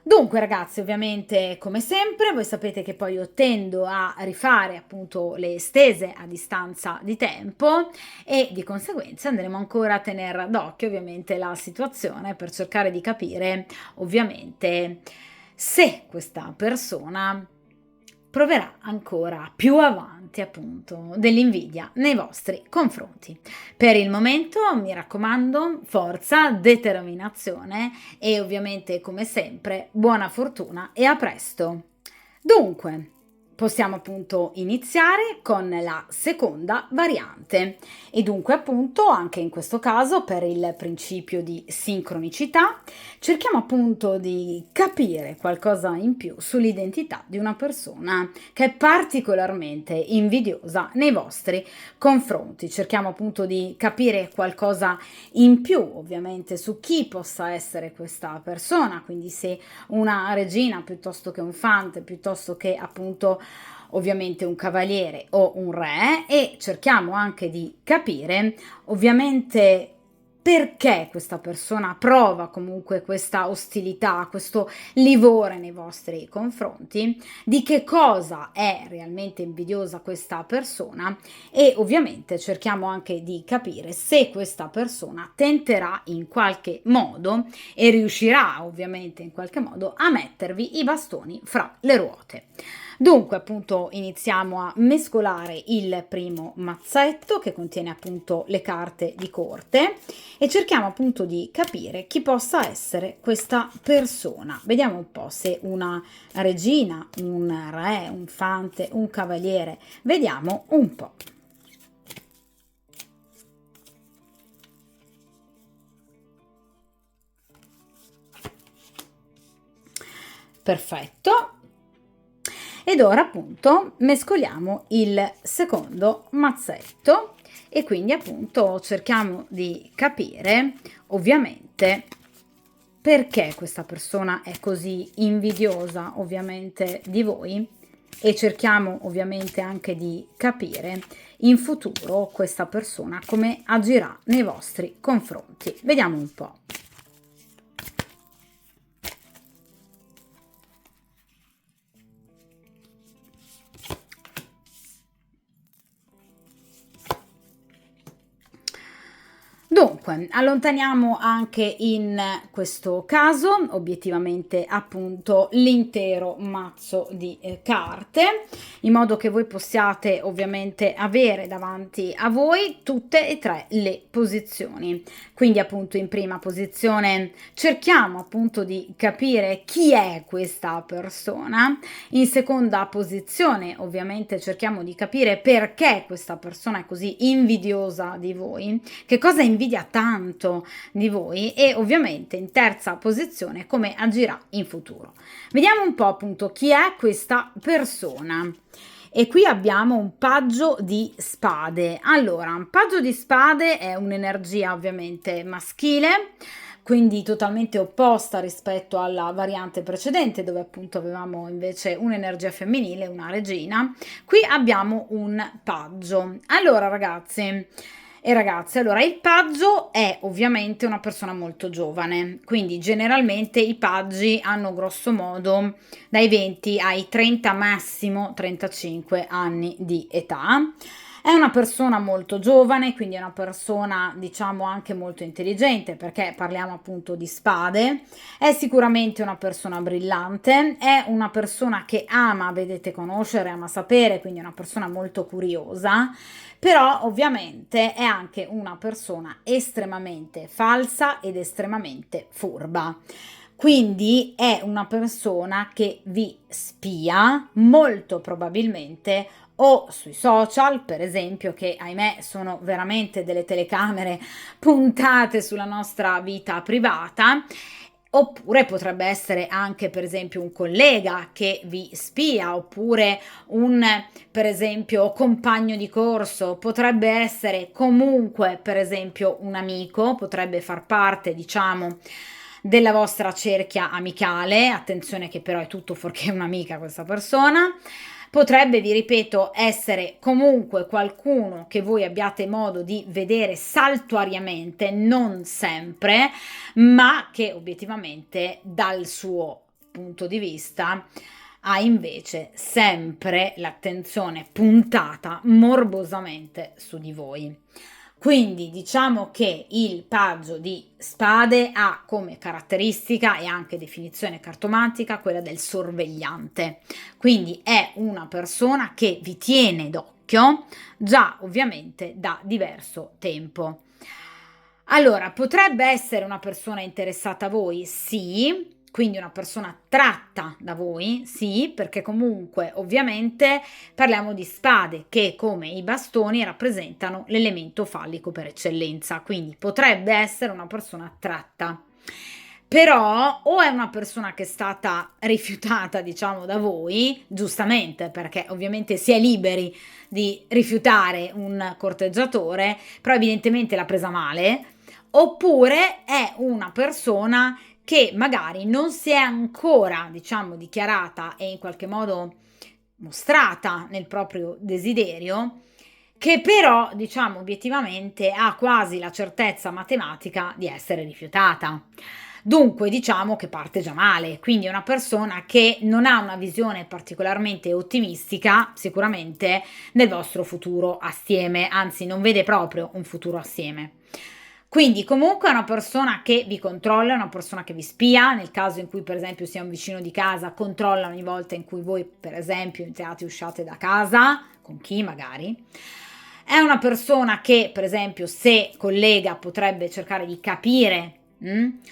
Dunque ragazzi, ovviamente come sempre, voi sapete che poi io tendo a rifare appunto le stese a distanza di tempo e di conseguenza andremo ancora a tenere d'occhio ovviamente la situazione per cercare di capire ovviamente se questa persona proverà ancora più avanti appunto dell'invidia nei vostri confronti. Per il momento mi raccomando, forza, determinazione e ovviamente come sempre buona fortuna e a presto. Dunque, possiamo appunto iniziare con la seconda variante e dunque appunto anche in questo caso per il principio di sincronicità cerchiamo appunto di capire qualcosa in più sull'identità di una persona che è particolarmente invidiosa nei vostri confronti. Cerchiamo appunto di capire qualcosa in più ovviamente su chi possa essere questa persona, quindi se una regina piuttosto che un fante, piuttosto che appunto ovviamente un cavaliere o un re, e cerchiamo anche di capire ovviamente perché questa persona prova comunque questa ostilità, questo livore nei vostri confronti, di che cosa è realmente invidiosa questa persona e ovviamente cerchiamo anche di capire se questa persona tenterà in qualche modo e riuscirà ovviamente in qualche modo a mettervi i bastoni fra le ruote. Dunque appunto iniziamo a mescolare il primo mazzetto che contiene appunto le carte di corte e cerchiamo appunto di capire chi possa essere questa persona. Vediamo un po' se una regina, un re, un fante, un cavaliere. Vediamo un po'. Perfetto. Ed ora appunto mescoliamo il secondo mazzetto e quindi appunto cerchiamo di capire ovviamente perché questa persona è così invidiosa ovviamente di voi e cerchiamo ovviamente anche di capire in futuro questa persona come agirà nei vostri confronti. Vediamo un po'. Dunque, allontaniamo anche in questo caso, obiettivamente appunto, l'intero mazzo di carte, in modo che voi possiate ovviamente avere davanti a voi tutte e tre le posizioni. Quindi appunto in prima posizione cerchiamo appunto di capire chi è questa persona, in seconda posizione ovviamente cerchiamo di capire perché questa persona è così invidiosa di voi, che cosa invidia tanto di voi, e ovviamente in terza posizione come agirà in futuro. Vediamo un po' appunto chi è questa persona. E qui abbiamo un paggio di spade. Allora, un paggio di spade è un'energia ovviamente maschile, quindi totalmente opposta rispetto alla variante precedente, dove appunto avevamo invece un'energia femminile, una regina. Qui abbiamo un paggio. Allora, ragazzi e ragazze, allora il paggio è ovviamente una persona molto giovane, quindi generalmente i paggi hanno grosso modo dai 20 ai 30, massimo 35 anni di età. È una persona molto giovane, quindi è una persona diciamo anche molto intelligente, perché parliamo appunto di spade. È sicuramente una persona brillante, è una persona che ama, vedete, conoscere, ama sapere, quindi è una persona molto curiosa, però ovviamente è anche una persona estremamente falsa ed estremamente furba. Quindi è una persona che vi spia molto probabilmente o sui social, per esempio, che ahimè sono veramente delle telecamere puntate sulla nostra vita privata. Oppure potrebbe essere anche, per esempio, un collega che vi spia, oppure un, per esempio, compagno di corso, potrebbe essere comunque, per esempio, un amico, potrebbe far parte, diciamo, della vostra cerchia amicale. Attenzione che però è tutto fuorché un'amica questa persona. Potrebbe, vi ripeto, essere comunque qualcuno che voi abbiate modo di vedere saltuariamente, non sempre, ma che obiettivamente dal suo punto di vista ha invece sempre l'attenzione puntata morbosamente su di voi. Quindi diciamo che il paggio di spade ha come caratteristica e anche definizione cartomantica quella del sorvegliante. Quindi è una persona che vi tiene d'occhio già ovviamente da diverso tempo. Allora, potrebbe essere una persona interessata a voi? Sì. Quindi una persona attratta da voi? Sì, perché comunque ovviamente parliamo di spade che come i bastoni rappresentano l'elemento fallico per eccellenza, quindi potrebbe essere una persona attratta. Però o è una persona che è stata rifiutata, diciamo, da voi, giustamente, perché ovviamente si è liberi di rifiutare un corteggiatore, però evidentemente l'ha presa male, oppure è una persona che magari non si è ancora, diciamo, dichiarata e in qualche modo mostrata nel proprio desiderio, che però, diciamo, obiettivamente ha quasi la certezza matematica di essere rifiutata. Dunque diciamo che parte già male, quindi è una persona che non ha una visione particolarmente ottimistica sicuramente del vostro futuro assieme, anzi non vede proprio un futuro assieme. Quindi comunque è una persona che vi controlla, è una persona che vi spia, nel caso in cui per esempio sia un vicino di casa, controlla ogni volta in cui voi per esempio entrate e usciate da casa, con chi magari. È una persona che per esempio se collega potrebbe cercare di capire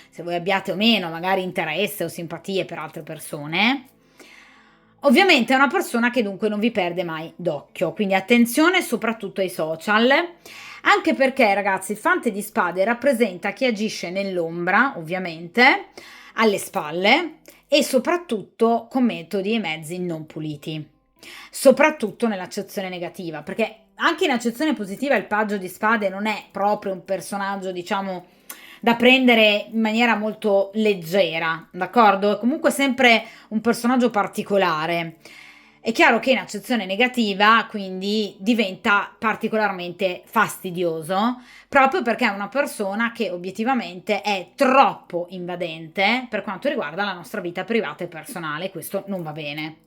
se voi abbiate o meno magari interesse o simpatie per altre persone. Ovviamente è una persona che dunque non vi perde mai d'occhio, quindi attenzione soprattutto ai social, anche perché ragazzi il fante di spade rappresenta chi agisce nell'ombra, ovviamente, alle spalle e soprattutto con metodi e mezzi non puliti, soprattutto nell'accezione negativa, perché anche in accezione positiva il paggio di spade non è proprio un personaggio, diciamo, da prendere in maniera molto leggera, d'accordo? È comunque sempre un personaggio particolare. È chiaro che in accezione negativa quindi diventa particolarmente fastidioso, proprio perché è una persona che obiettivamente è troppo invadente per quanto riguarda la nostra vita privata e personale, questo non va bene.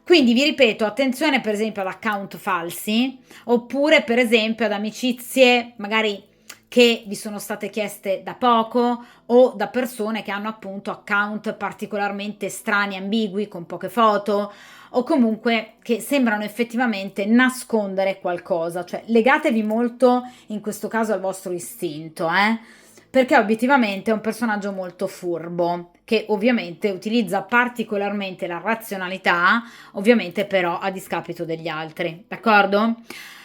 Quindi vi ripeto, attenzione per esempio ad account falsi, oppure per esempio ad amicizie magari che vi sono state chieste da poco o da persone che hanno appunto account particolarmente strani, ambigui, con poche foto o comunque che sembrano effettivamente nascondere qualcosa, cioè legatevi molto in questo caso al vostro istinto, perché obiettivamente è un personaggio molto furbo, che ovviamente utilizza particolarmente la razionalità, ovviamente però a discapito degli altri, d'accordo?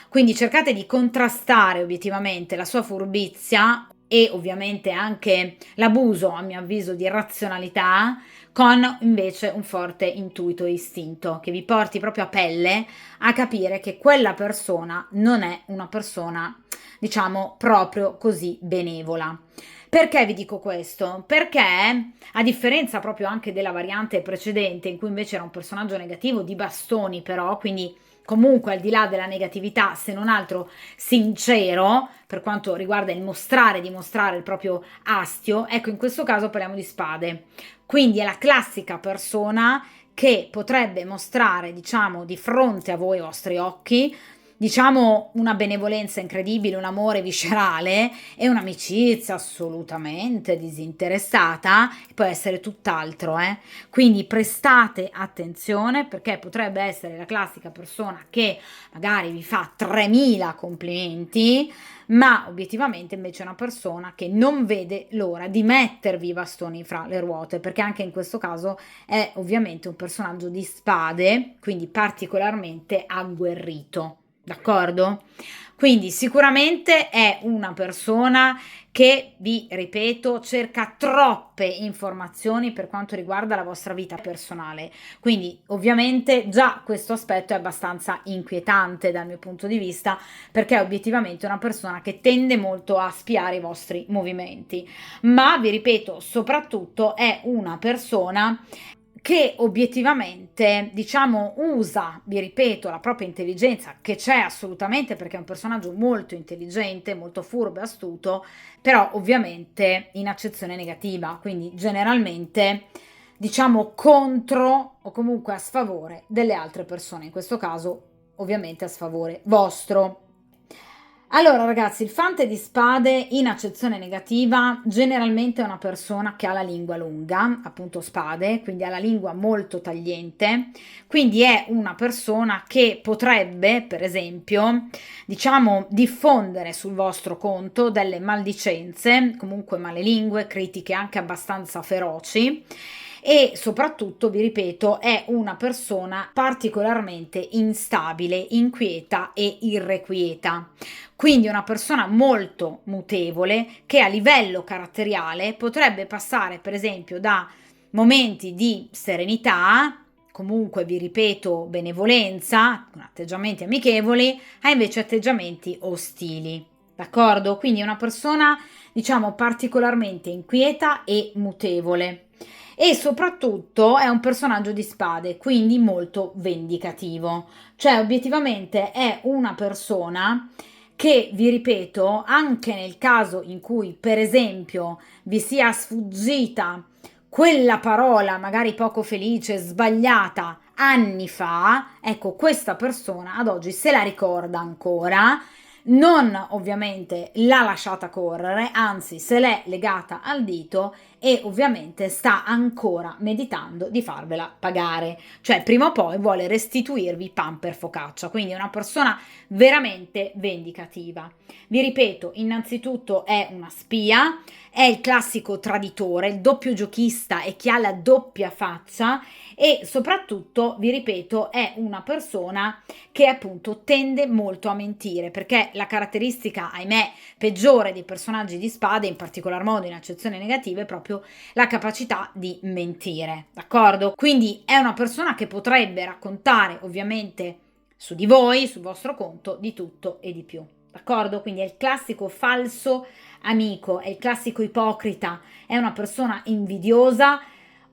Quindi cercate di contrastare obiettivamente la sua furbizia e ovviamente anche l'abuso, a mio avviso, di razionalità con invece un forte intuito e istinto che vi porti proprio a pelle a capire che quella persona non è una persona, diciamo, proprio così benevola. Perché vi dico questo? Perché a differenza proprio anche della variante precedente in cui invece era un personaggio negativo di bastoni però, quindi comunque al di là della negatività, se non altro sincero per quanto riguarda il mostrare, dimostrare il proprio astio, ecco in questo caso parliamo di spade. Quindi è la classica persona che potrebbe mostrare, diciamo, di fronte a voi, ai vostri occhi, diciamo una benevolenza incredibile, un amore viscerale e un'amicizia assolutamente disinteressata, può essere tutt'altro, quindi prestate attenzione perché potrebbe essere la classica persona che magari vi fa 3000 complimenti, ma obiettivamente invece è una persona che non vede l'ora di mettervi i bastoni fra le ruote, perché anche in questo caso è ovviamente un personaggio di spade, quindi particolarmente agguerrito. D'accordo? Quindi sicuramente è una persona che, vi ripeto, cerca troppe informazioni per quanto riguarda la vostra vita personale. Quindi ovviamente già questo aspetto è abbastanza inquietante dal mio punto di vista perché è obiettivamente una persona che tende molto a spiare i vostri movimenti. Ma vi ripeto, soprattutto è una persona che obiettivamente, diciamo, usa, vi ripeto, la propria intelligenza, che c'è assolutamente perché è un personaggio molto intelligente, molto furbo e astuto, però ovviamente in accezione negativa, quindi generalmente, diciamo, contro o comunque a sfavore delle altre persone, in questo caso ovviamente a sfavore vostro. Allora ragazzi, il fante di spade in accezione negativa generalmente è una persona che ha la lingua lunga, appunto spade, quindi ha la lingua molto tagliente, quindi è una persona che potrebbe, per esempio, diciamo, diffondere sul vostro conto delle maldicenze, comunque malelingue, critiche anche abbastanza feroci e soprattutto, vi ripeto, è una persona particolarmente instabile, inquieta e irrequieta. Quindi una persona molto mutevole che a livello caratteriale potrebbe passare per esempio da momenti di serenità, comunque vi ripeto benevolenza, con atteggiamenti amichevoli, a invece atteggiamenti ostili. D'accordo? Quindi è una persona diciamo particolarmente inquieta e mutevole e soprattutto è un personaggio di spade, quindi molto vendicativo. Cioè obiettivamente è una persona che, vi ripeto, anche nel caso in cui, per esempio, vi sia sfuggita quella parola magari poco felice, sbagliata anni fa, ecco, questa persona ad oggi se la ricorda ancora, non ovviamente l'ha lasciata correre, anzi se l'è legata al dito e ovviamente sta ancora meditando di farvela pagare, cioè prima o poi vuole restituirvi pan per focaccia, quindi è una persona veramente vendicativa. Vi ripeto, innanzitutto è una spia, è il classico traditore, il doppio giochista e chi ha la doppia faccia e soprattutto, vi ripeto, è una persona che appunto tende molto a mentire perché la caratteristica, ahimè, peggiore dei personaggi di spade, in particolar modo in accezione negativa, è proprio la capacità di mentire, d'accordo? Quindi è una persona che potrebbe raccontare ovviamente su di voi, sul vostro conto, di tutto e di più, d'accordo? Quindi è il classico falso amico, è il classico ipocrita, è una persona invidiosa,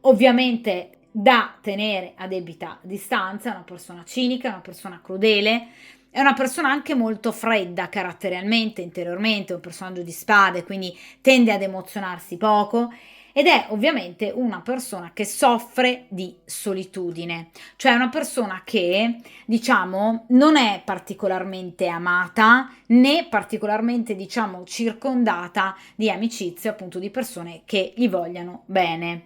ovviamente da tenere a debita distanza, è una persona cinica, è una persona crudele, è una persona anche molto fredda caratterialmente, interiormente, è un personaggio di spade, quindi tende ad emozionarsi poco ed è ovviamente una persona che soffre di solitudine, cioè una persona che, diciamo, non è particolarmente amata né particolarmente, diciamo, circondata di amicizie, appunto di persone che gli vogliano bene.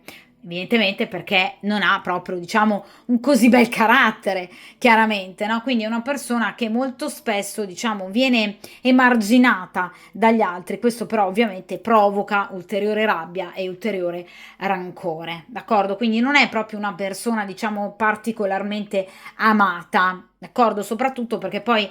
Evidentemente perché non ha proprio, diciamo, un così bel carattere, chiaramente, no? Quindi è una persona che molto spesso, diciamo, viene emarginata dagli altri, questo però ovviamente provoca ulteriore rabbia e ulteriore rancore, d'accordo? Quindi non è proprio una persona, diciamo, particolarmente amata, d'accordo? Soprattutto perché poi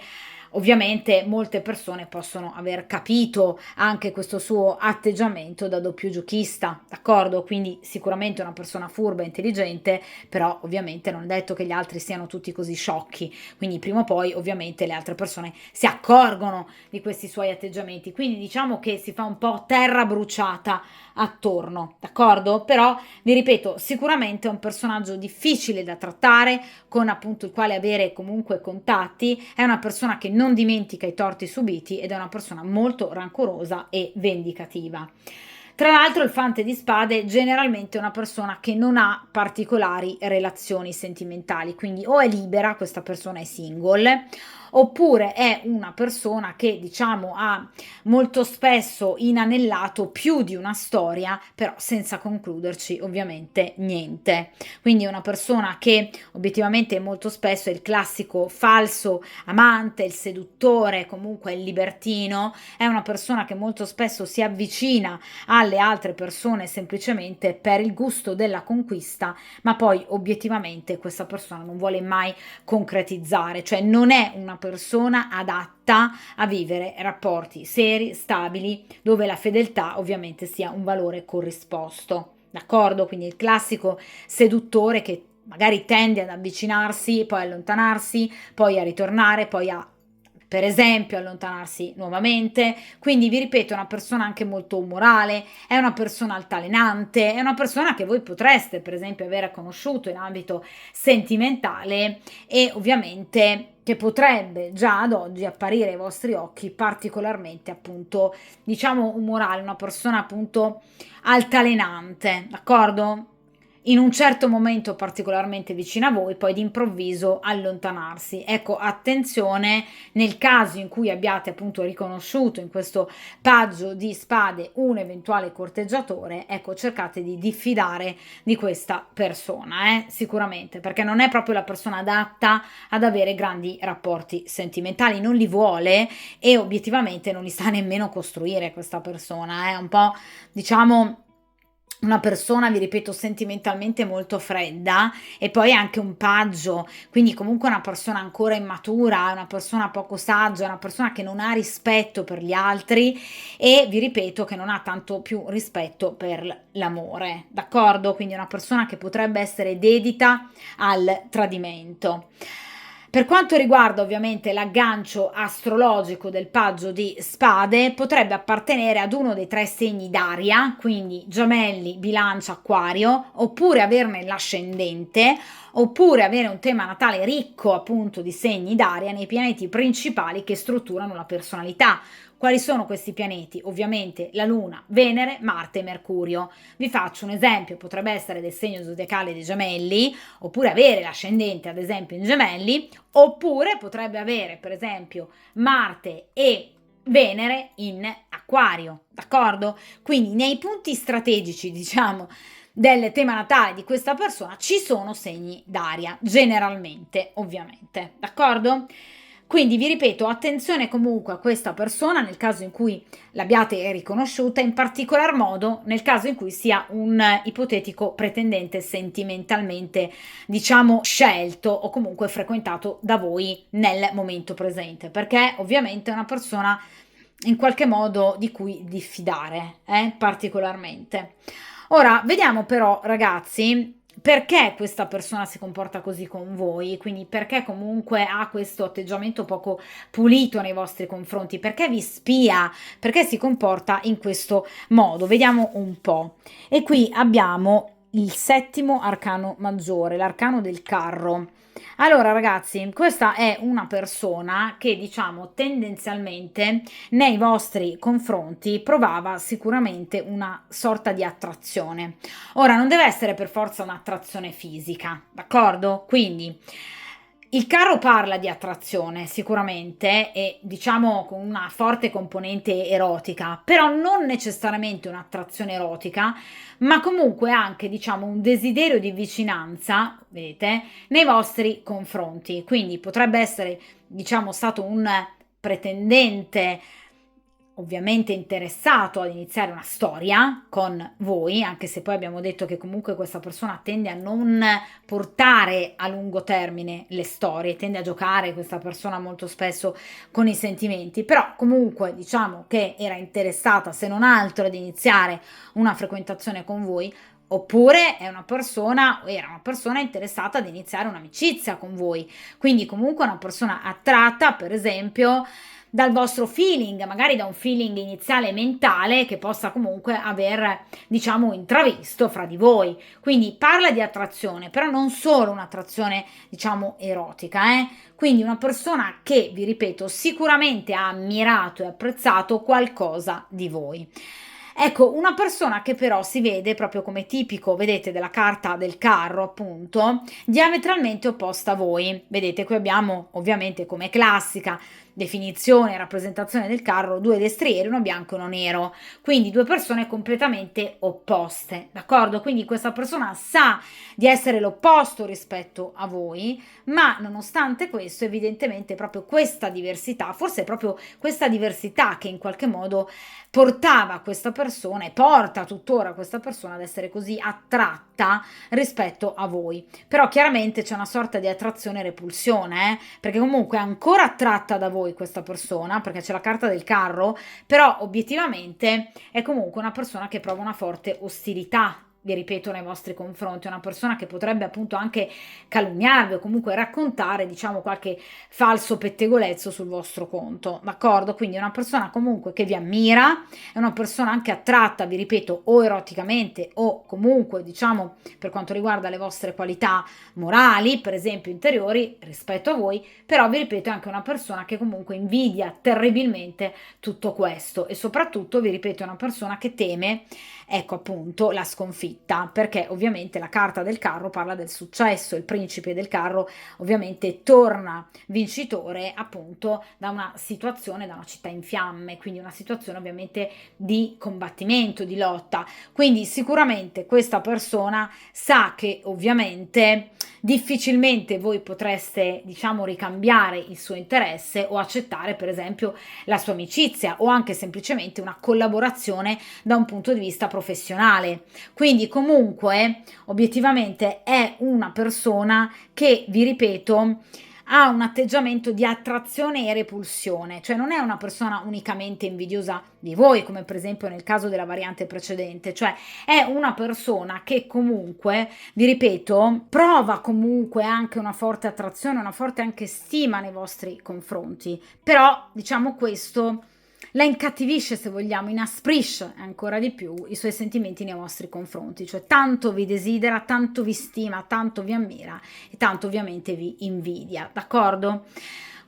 ovviamente molte persone possono aver capito anche questo suo atteggiamento da doppio giochista, d'accordo? Quindi sicuramente una persona furba e intelligente, però ovviamente non è detto che gli altri siano tutti così sciocchi, quindi prima o poi ovviamente le altre persone si accorgono di questi suoi atteggiamenti, quindi diciamo che si fa un po' terra bruciata attorno, d'accordo? Però vi ripeto, sicuramente è un personaggio difficile da trattare, con appunto il quale avere comunque contatti, è una persona che non dimentica i torti subiti ed è una persona molto rancorosa e vendicativa. Tra l'altro il fante di spade generalmente è una persona che non ha particolari relazioni sentimentali, quindi o è libera, questa persona è single, oppure è una persona che diciamo ha molto spesso inanellato più di una storia, però senza concluderci ovviamente niente. Quindi è una persona che obiettivamente molto spesso è il classico falso amante, il seduttore, comunque il libertino, è una persona che molto spesso si avvicina alle altre persone semplicemente per il gusto della conquista, ma poi obiettivamente questa persona non vuole mai concretizzare, cioè non è una persona adatta a vivere rapporti seri, stabili, dove la fedeltà ovviamente sia un valore corrisposto. D'accordo? Quindi il classico seduttore che magari tende ad avvicinarsi, poi allontanarsi, poi a ritornare, poi a per esempio allontanarsi nuovamente, quindi vi ripeto è una persona anche molto umorale, è una persona altalenante, è una persona che voi potreste per esempio aver conosciuto in ambito sentimentale e ovviamente che potrebbe già ad oggi apparire ai vostri occhi particolarmente appunto diciamo umorale, una persona appunto altalenante, d'accordo? In un certo momento particolarmente vicino a voi, poi d'improvviso allontanarsi. Ecco, attenzione nel caso in cui abbiate appunto riconosciuto in questo paggio di spade un eventuale corteggiatore, ecco, cercate di diffidare di questa persona, sicuramente, perché non è proprio la persona adatta ad avere grandi rapporti sentimentali, non li vuole e obiettivamente non li sa nemmeno costruire questa persona, è un po', diciamo, una persona, vi ripeto, sentimentalmente molto fredda e poi anche un paggio, quindi comunque una persona ancora immatura, una persona poco saggia, una persona che non ha rispetto per gli altri e vi ripeto che non ha tanto più rispetto per l'amore, d'accordo? Quindi una persona che potrebbe essere dedita al tradimento. Per quanto riguarda ovviamente l'aggancio astrologico del paggio di spade, potrebbe appartenere ad uno dei tre segni d'aria, quindi gemelli, bilancia, acquario, oppure averne l'ascendente, oppure avere un tema natale ricco appunto di segni d'aria nei pianeti principali che strutturano la personalità. Quali sono questi pianeti? Ovviamente la Luna, Venere, Marte e Mercurio. Vi faccio un esempio, potrebbe essere del segno zodiacale dei gemelli, oppure avere l'ascendente ad esempio in gemelli, oppure potrebbe avere per esempio Marte e Venere in acquario, d'accordo? Quindi nei punti strategici, diciamo, del tema natale di questa persona ci sono segni d'aria, generalmente, ovviamente, d'accordo? Quindi vi ripeto, attenzione comunque a questa persona nel caso in cui l'abbiate riconosciuta, in particolar modo nel caso in cui sia un ipotetico pretendente sentimentalmente, diciamo, scelto o comunque frequentato da voi nel momento presente, perché ovviamente è una persona in qualche modo di cui diffidare, particolarmente. Ora, vediamo però, ragazzi, perché questa persona si comporta così con voi, quindi perché comunque ha questo atteggiamento poco pulito nei vostri confronti, perché vi spia, perché si comporta in questo modo. Vediamo un po'. E qui abbiamo il settimo arcano maggiore, l'arcano del carro. Allora ragazzi, questa è una persona che diciamo tendenzialmente nei vostri confronti provava sicuramente una sorta di attrazione. Ora non deve essere per forza un'attrazione fisica, d'accordo? Quindi il carro parla di attrazione sicuramente e diciamo con una forte componente erotica, però non necessariamente un'attrazione erotica, ma comunque anche diciamo un desiderio di vicinanza, vedete, nei vostri confronti. Quindi potrebbe essere diciamo stato un pretendente ovviamente interessato ad iniziare una storia con voi, anche se poi abbiamo detto che comunque questa persona tende a non portare a lungo termine le storie, tende a giocare questa persona molto spesso con i sentimenti, però comunque diciamo che era interessata se non altro ad iniziare una frequentazione con voi. Oppure era una persona interessata ad iniziare un'amicizia con voi, quindi comunque una persona attratta, per esempio, dal vostro feeling, magari da un feeling iniziale mentale che possa comunque aver, diciamo, intravisto fra di voi. Quindi parla di attrazione, però non solo un'attrazione, diciamo, erotica, eh? Quindi una persona che, vi ripeto, sicuramente ha ammirato e apprezzato qualcosa di voi. Ecco, una persona che però si vede proprio come tipico, vedete, della carta del carro, appunto, diametralmente opposta a voi. Vedete, qui abbiamo ovviamente come classica definizione e rappresentazione del carro due destrieri, uno bianco e uno nero, quindi due persone completamente opposte, d'accordo? Quindi questa persona sa di essere l'opposto rispetto a voi, ma nonostante questo evidentemente proprio questa diversità, forse è proprio questa diversità che in qualche modo portava questa persona e porta tuttora questa persona ad essere così attratta rispetto a voi. Però chiaramente c'è una sorta di attrazione e repulsione, perché comunque è ancora attratta da voi questa persona, perché c'è la carta del carro, però obiettivamente è comunque una persona che prova una forte ostilità, vi ripeto, nei vostri confronti, una persona che potrebbe appunto anche calunniarvi o comunque raccontare, diciamo, qualche falso pettegolezzo sul vostro conto, d'accordo? Quindi è una persona comunque che vi ammira, è una persona anche attratta, vi ripeto, o eroticamente o comunque, diciamo, per quanto riguarda le vostre qualità morali, per esempio interiori, rispetto a voi, però vi ripeto è anche una persona che comunque invidia terribilmente tutto questo e soprattutto, vi ripeto, è una persona che teme, ecco appunto, la sconfitta, perché ovviamente la carta del carro parla del successo, il principe del carro ovviamente torna vincitore appunto da una situazione, da una città in fiamme, quindi una situazione ovviamente di combattimento, di lotta. Quindi sicuramente questa persona sa che ovviamente difficilmente voi potreste, diciamo, ricambiare il suo interesse o accettare per esempio la sua amicizia o anche semplicemente una collaborazione da un punto di vista professionale. Quindi comunque obiettivamente è una persona che, vi ripeto, ha un atteggiamento di attrazione e repulsione, cioè non è una persona unicamente invidiosa di voi, come per esempio nel caso della variante precedente, cioè è una persona che comunque, vi ripeto, prova comunque anche una forte attrazione, una forte anche stima nei vostri confronti, però diciamo questo la incattivisce, se vogliamo, inasprisce ancora di più i suoi sentimenti nei vostri confronti, cioè tanto vi desidera, tanto vi stima, tanto vi ammira e tanto ovviamente vi invidia, d'accordo?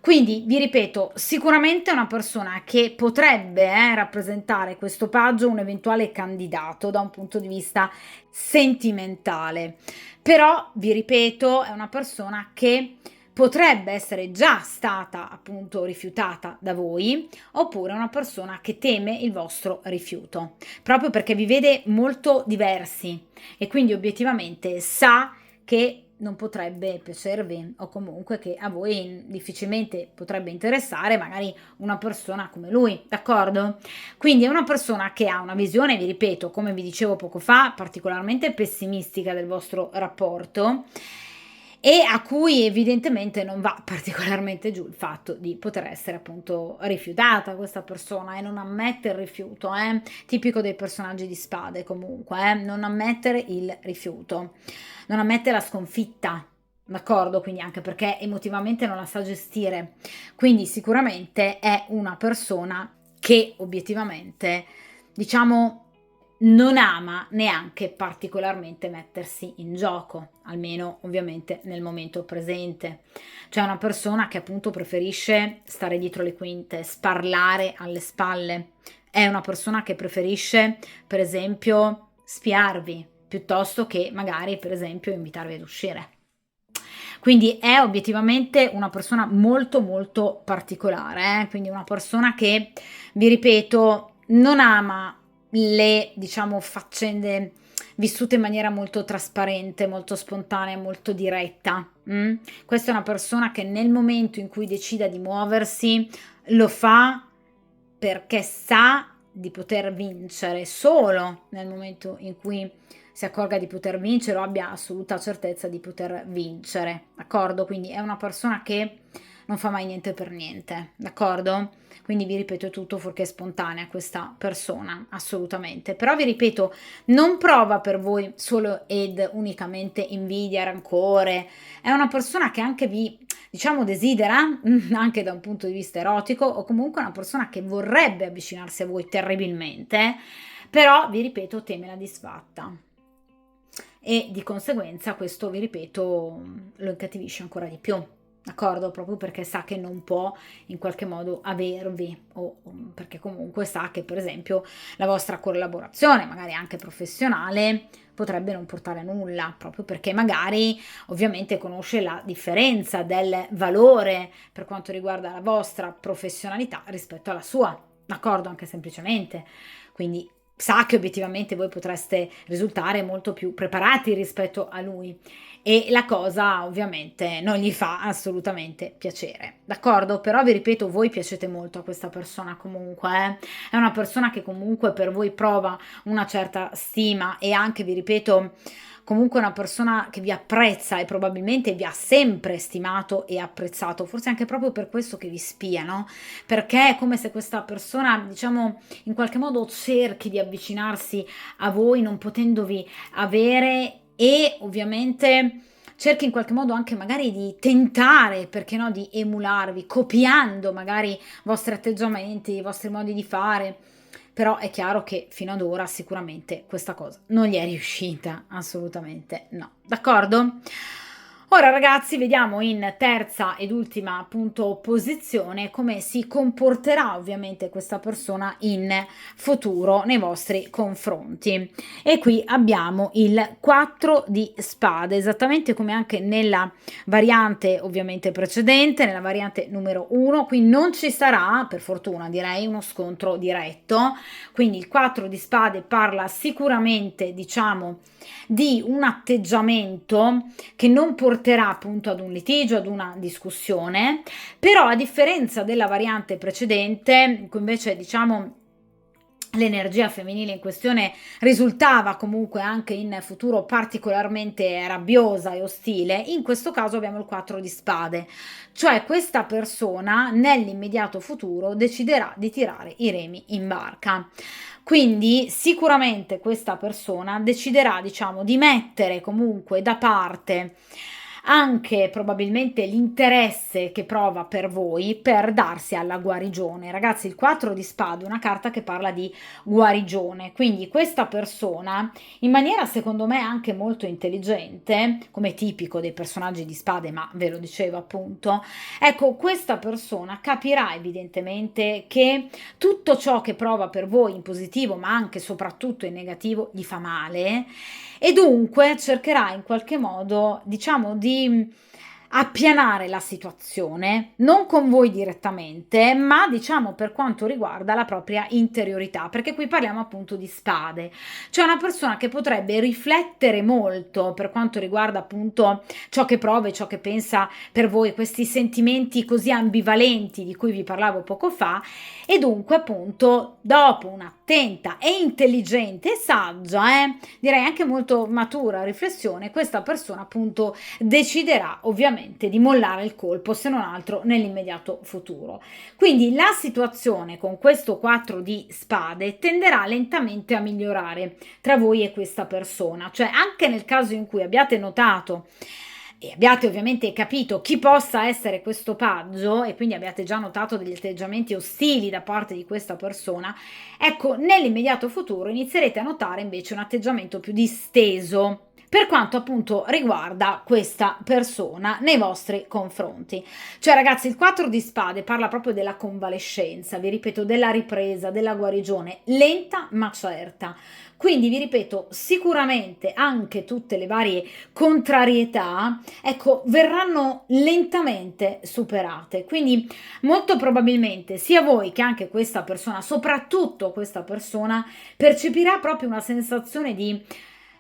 Quindi vi ripeto, sicuramente è una persona che potrebbe rappresentare questo paggio un eventuale candidato da un punto di vista sentimentale, però vi ripeto, è una persona che potrebbe essere già stata appunto rifiutata da voi, oppure una persona che teme il vostro rifiuto, proprio perché vi vede molto diversi e quindi obiettivamente sa che non potrebbe piacervi o comunque che a voi difficilmente potrebbe interessare magari una persona come lui, d'accordo? Quindi è una persona che ha una visione, vi ripeto, come vi dicevo poco fa, particolarmente pessimistica del vostro rapporto e a cui evidentemente non va particolarmente giù il fatto di poter essere appunto rifiutata questa persona e non ammette il rifiuto, tipico dei personaggi di spade comunque, non ammettere il rifiuto, non ammette la sconfitta, d'accordo? Quindi anche perché emotivamente non la sa gestire, quindi sicuramente è una persona che obiettivamente, diciamo, non ama neanche particolarmente mettersi in gioco, almeno ovviamente nel momento presente. Cioè è una persona che appunto preferisce stare dietro le quinte, sparlare alle spalle. È una persona che preferisce, per esempio, spiarvi, piuttosto che magari, per esempio, invitarvi ad uscire. Quindi è obiettivamente una persona molto, molto particolare, quindi una persona che, vi ripeto, non ama le, diciamo, faccende vissute in maniera molto trasparente, molto spontanea, molto diretta. Questa è una persona che nel momento in cui decida di muoversi lo fa perché sa di poter vincere, solo nel momento in cui si accorga di poter vincere o abbia assoluta certezza di poter vincere, d'accordo? Quindi è una persona che non fa mai niente per niente, d'accordo? Quindi vi ripeto, è tutto fuorché spontanea questa persona, assolutamente. Però vi ripeto, non prova per voi solo ed unicamente invidia, rancore. È una persona che anche vi, diciamo, desidera, anche da un punto di vista erotico, o comunque una persona che vorrebbe avvicinarsi a voi terribilmente, però vi ripeto, teme la disfatta. E di conseguenza questo, vi ripeto, lo incattivisce ancora di più. D'accordo? Proprio perché sa che non può in qualche modo avervi, o perché comunque sa che per esempio la vostra collaborazione, magari anche professionale, potrebbe non portare a nulla, proprio perché magari ovviamente conosce la differenza del valore per quanto riguarda la vostra professionalità rispetto alla sua, d'accordo? Anche semplicemente. Quindi sa che obiettivamente voi potreste risultare molto più preparati rispetto a lui e la cosa ovviamente non gli fa assolutamente piacere, d'accordo? Però vi ripeto, voi piacete molto a questa persona comunque, è una persona che comunque per voi prova una certa stima e anche, vi ripeto, comunque una persona che vi apprezza e probabilmente vi ha sempre stimato e apprezzato, forse anche proprio per questo che vi spia, no? Perché è come se questa persona, diciamo, in qualche modo cerchi di avvicinarsi a voi non potendovi avere e ovviamente cerchi in qualche modo anche magari di tentare, perché no, di emularvi, copiando magari i vostri atteggiamenti, i vostri modi di fare. Però è chiaro che fino ad ora sicuramente questa cosa non gli è riuscita, assolutamente no. D'accordo? Ora ragazzi vediamo in terza ed ultima appunto posizione come si comporterà ovviamente questa persona in futuro nei vostri confronti. E qui abbiamo il 4 di spade, esattamente come anche nella variante ovviamente precedente, nella variante numero 1, qui non ci sarà, per fortuna direi, uno scontro diretto, quindi il 4 di spade parla sicuramente, diciamo, di un atteggiamento che non porterà appunto ad un litigio, ad una discussione, però a differenza della variante precedente, in cui invece diciamo l'energia femminile in questione risultava comunque anche in futuro particolarmente rabbiosa e ostile, in questo caso abbiamo il 4 di spade, cioè questa persona nell'immediato futuro deciderà di tirare i remi in barca. Quindi sicuramente questa persona deciderà, diciamo, di mettere comunque da parte anche probabilmente l'interesse che prova per voi per darsi alla guarigione. Ragazzi, il 4 di spade è una carta che parla di guarigione, quindi questa persona in maniera secondo me anche molto intelligente, come tipico dei personaggi di spade, ma ve lo dicevo appunto, ecco, questa persona capirà evidentemente che tutto ciò che prova per voi in positivo, ma anche e soprattutto in negativo, gli fa male e dunque cercherà in qualche modo, diciamo, di appianare la situazione, non con voi direttamente, ma diciamo per quanto riguarda la propria interiorità, perché qui parliamo appunto di spade, cioè una persona che potrebbe riflettere molto per quanto riguarda appunto ciò che prova e ciò che pensa per voi, questi sentimenti così ambivalenti di cui vi parlavo poco fa, e dunque appunto dopo un'attenta e intelligente e saggia, direi anche molto matura riflessione, questa persona appunto deciderà ovviamente di mollare il colpo, se non altro nell'immediato futuro. Quindi la situazione con questo 4 di spade tenderà lentamente a migliorare tra voi e questa persona, cioè anche nel caso in cui abbiate notato e abbiate ovviamente capito chi possa essere questo paggio e quindi abbiate già notato degli atteggiamenti ostili da parte di questa persona, ecco, nell'immediato futuro inizierete a notare invece un atteggiamento più disteso per quanto appunto riguarda questa persona nei vostri confronti. Cioè ragazzi, il 4 di spade parla proprio della convalescenza, vi ripeto, della ripresa, della guarigione, lenta ma certa. Quindi vi ripeto, sicuramente anche tutte le varie contrarietà, ecco, verranno lentamente superate. Quindi molto probabilmente sia voi che anche questa persona, soprattutto questa persona, percepirà proprio una sensazione di,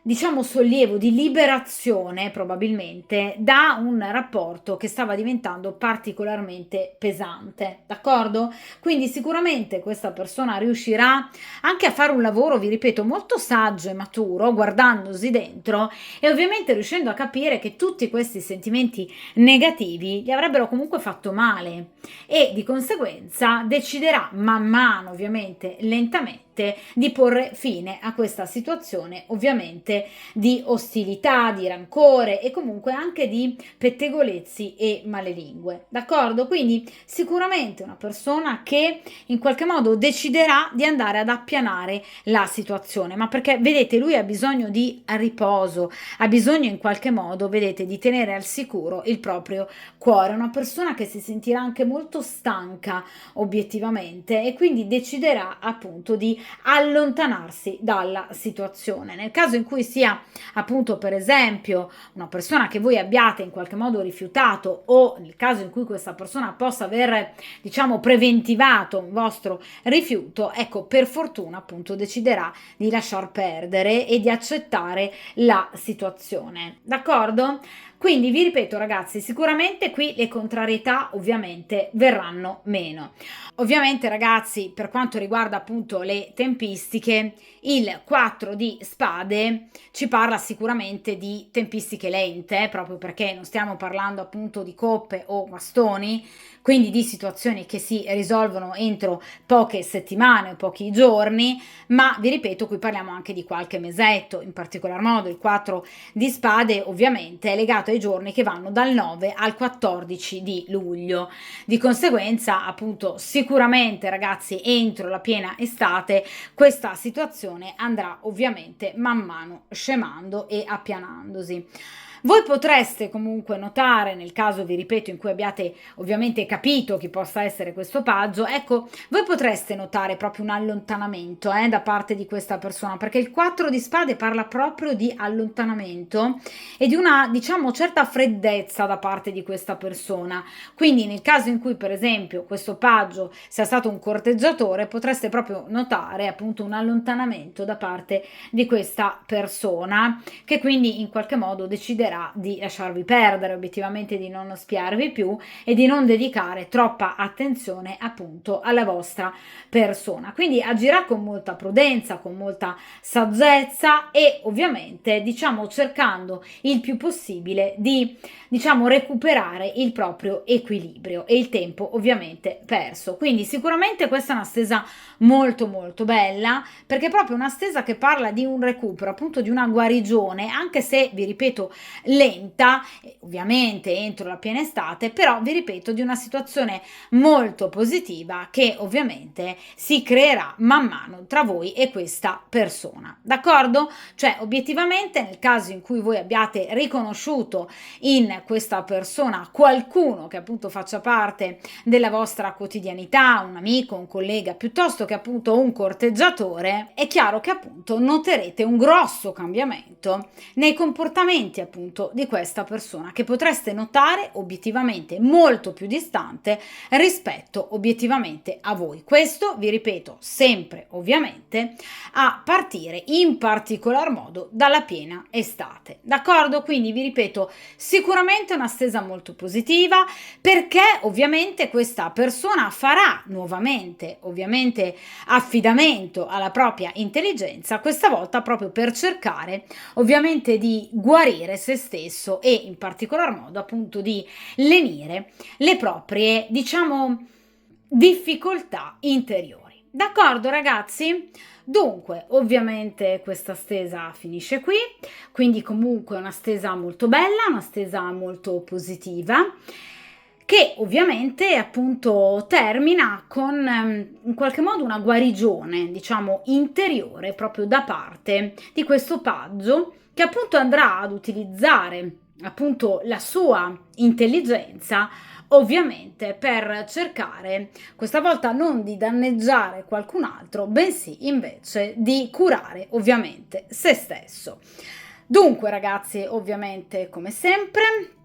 diciamo, sollievo, di liberazione probabilmente da un rapporto che stava diventando particolarmente pesante, d'accordo? Quindi sicuramente questa persona riuscirà anche a fare un lavoro, vi ripeto, molto saggio e maturo, guardandosi dentro e ovviamente riuscendo a capire che tutti questi sentimenti negativi gli avrebbero comunque fatto male e di conseguenza deciderà man mano, ovviamente lentamente, di porre fine a questa situazione, ovviamente di ostilità, di rancore e comunque anche di pettegolezzi e malelingue, d'accordo? Quindi sicuramente una persona che in qualche modo deciderà di andare ad appianare la situazione, ma perché vedete lui ha bisogno di riposo, ha bisogno in qualche modo, vedete, di tenere al sicuro il proprio cuore, una persona che si sentirà anche molto stanca obiettivamente e quindi deciderà appunto di allontanarsi dalla situazione. Nel caso in cui sia appunto per esempio una persona che voi abbiate in qualche modo rifiutato o nel caso in cui questa persona possa aver, diciamo, preventivato un vostro rifiuto, ecco, per fortuna appunto deciderà di lasciar perdere e di accettare la situazione, d'accordo? Quindi vi ripeto ragazzi, sicuramente qui le contrarietà ovviamente verranno meno. Ovviamente ragazzi, per quanto riguarda appunto le tempistiche, il 4 di spade ci parla sicuramente di tempistiche lente, proprio perché non stiamo parlando appunto di coppe o bastoni, quindi di situazioni che si risolvono entro poche settimane o pochi giorni, ma vi ripeto, qui parliamo anche di qualche mesetto, in particolar modo il 4 di spade ovviamente è legato ai giorni che vanno dal 9 al 14 di luglio. Di conseguenza, appunto, sicuramente ragazzi, entro la piena estate questa situazione andrà ovviamente man mano scemando e appianandosi. Voi potreste comunque notare, nel caso, vi ripeto, in cui abbiate ovviamente capito chi possa essere questo paggio, ecco, voi potreste notare proprio un allontanamento da parte di questa persona, perché il 4 di spade parla proprio di allontanamento e di una, diciamo, certa freddezza da parte di questa persona. Quindi nel caso in cui, per esempio, questo paggio sia stato un corteggiatore, potreste proprio notare appunto un allontanamento da parte di questa persona, che quindi in qualche modo deciderà di lasciarvi perdere, obiettivamente di non spiarvi più e di non dedicare troppa attenzione appunto alla vostra persona. Quindi agirà con molta prudenza, con molta saggezza e ovviamente, diciamo, cercando il più possibile di, diciamo, recuperare il proprio equilibrio e il tempo ovviamente perso. Quindi sicuramente questa è una stesa molto molto bella, perché è proprio una stesa che parla di un recupero, appunto di una guarigione, anche se vi ripeto lenta, ovviamente entro la piena estate, però vi ripeto di una situazione molto positiva che ovviamente si creerà man mano tra voi e questa persona, d'accordo? Cioè obiettivamente nel caso in cui voi abbiate riconosciuto in questa persona qualcuno che appunto faccia parte della vostra quotidianità, un amico, un collega, piuttosto che appunto un corteggiatore, è chiaro che appunto noterete un grosso cambiamento nei comportamenti appunto di questa persona che potreste notare obiettivamente molto più distante rispetto obiettivamente a voi. Questo vi ripeto sempre ovviamente a partire in particolar modo dalla piena estate, d'accordo? Quindi vi ripeto sicuramente una stesa molto positiva, perché ovviamente questa persona farà nuovamente ovviamente affidamento alla propria intelligenza, questa volta proprio per cercare ovviamente di guarire se stesso e in particolar modo appunto di lenire le proprie, diciamo, difficoltà interiori. D'accordo ragazzi? Dunque, ovviamente questa stesa finisce qui, quindi comunque una stesa molto bella, una stesa molto positiva, che ovviamente appunto termina con in qualche modo una guarigione, diciamo, interiore proprio da parte di questo paggio che appunto andrà ad utilizzare appunto la sua intelligenza ovviamente per cercare questa volta non di danneggiare qualcun altro, bensì invece di curare ovviamente se stesso. Dunque ragazzi, ovviamente come sempre,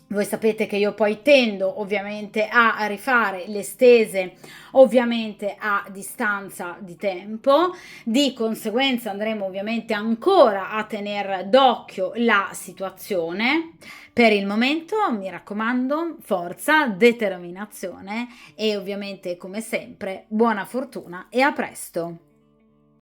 voi sapete che io poi tendo ovviamente a rifare le stese ovviamente a distanza di tempo, di conseguenza andremo ovviamente ancora a tenere d'occhio la situazione. Per il momento mi raccomando, forza, determinazione e ovviamente come sempre buona fortuna e a presto!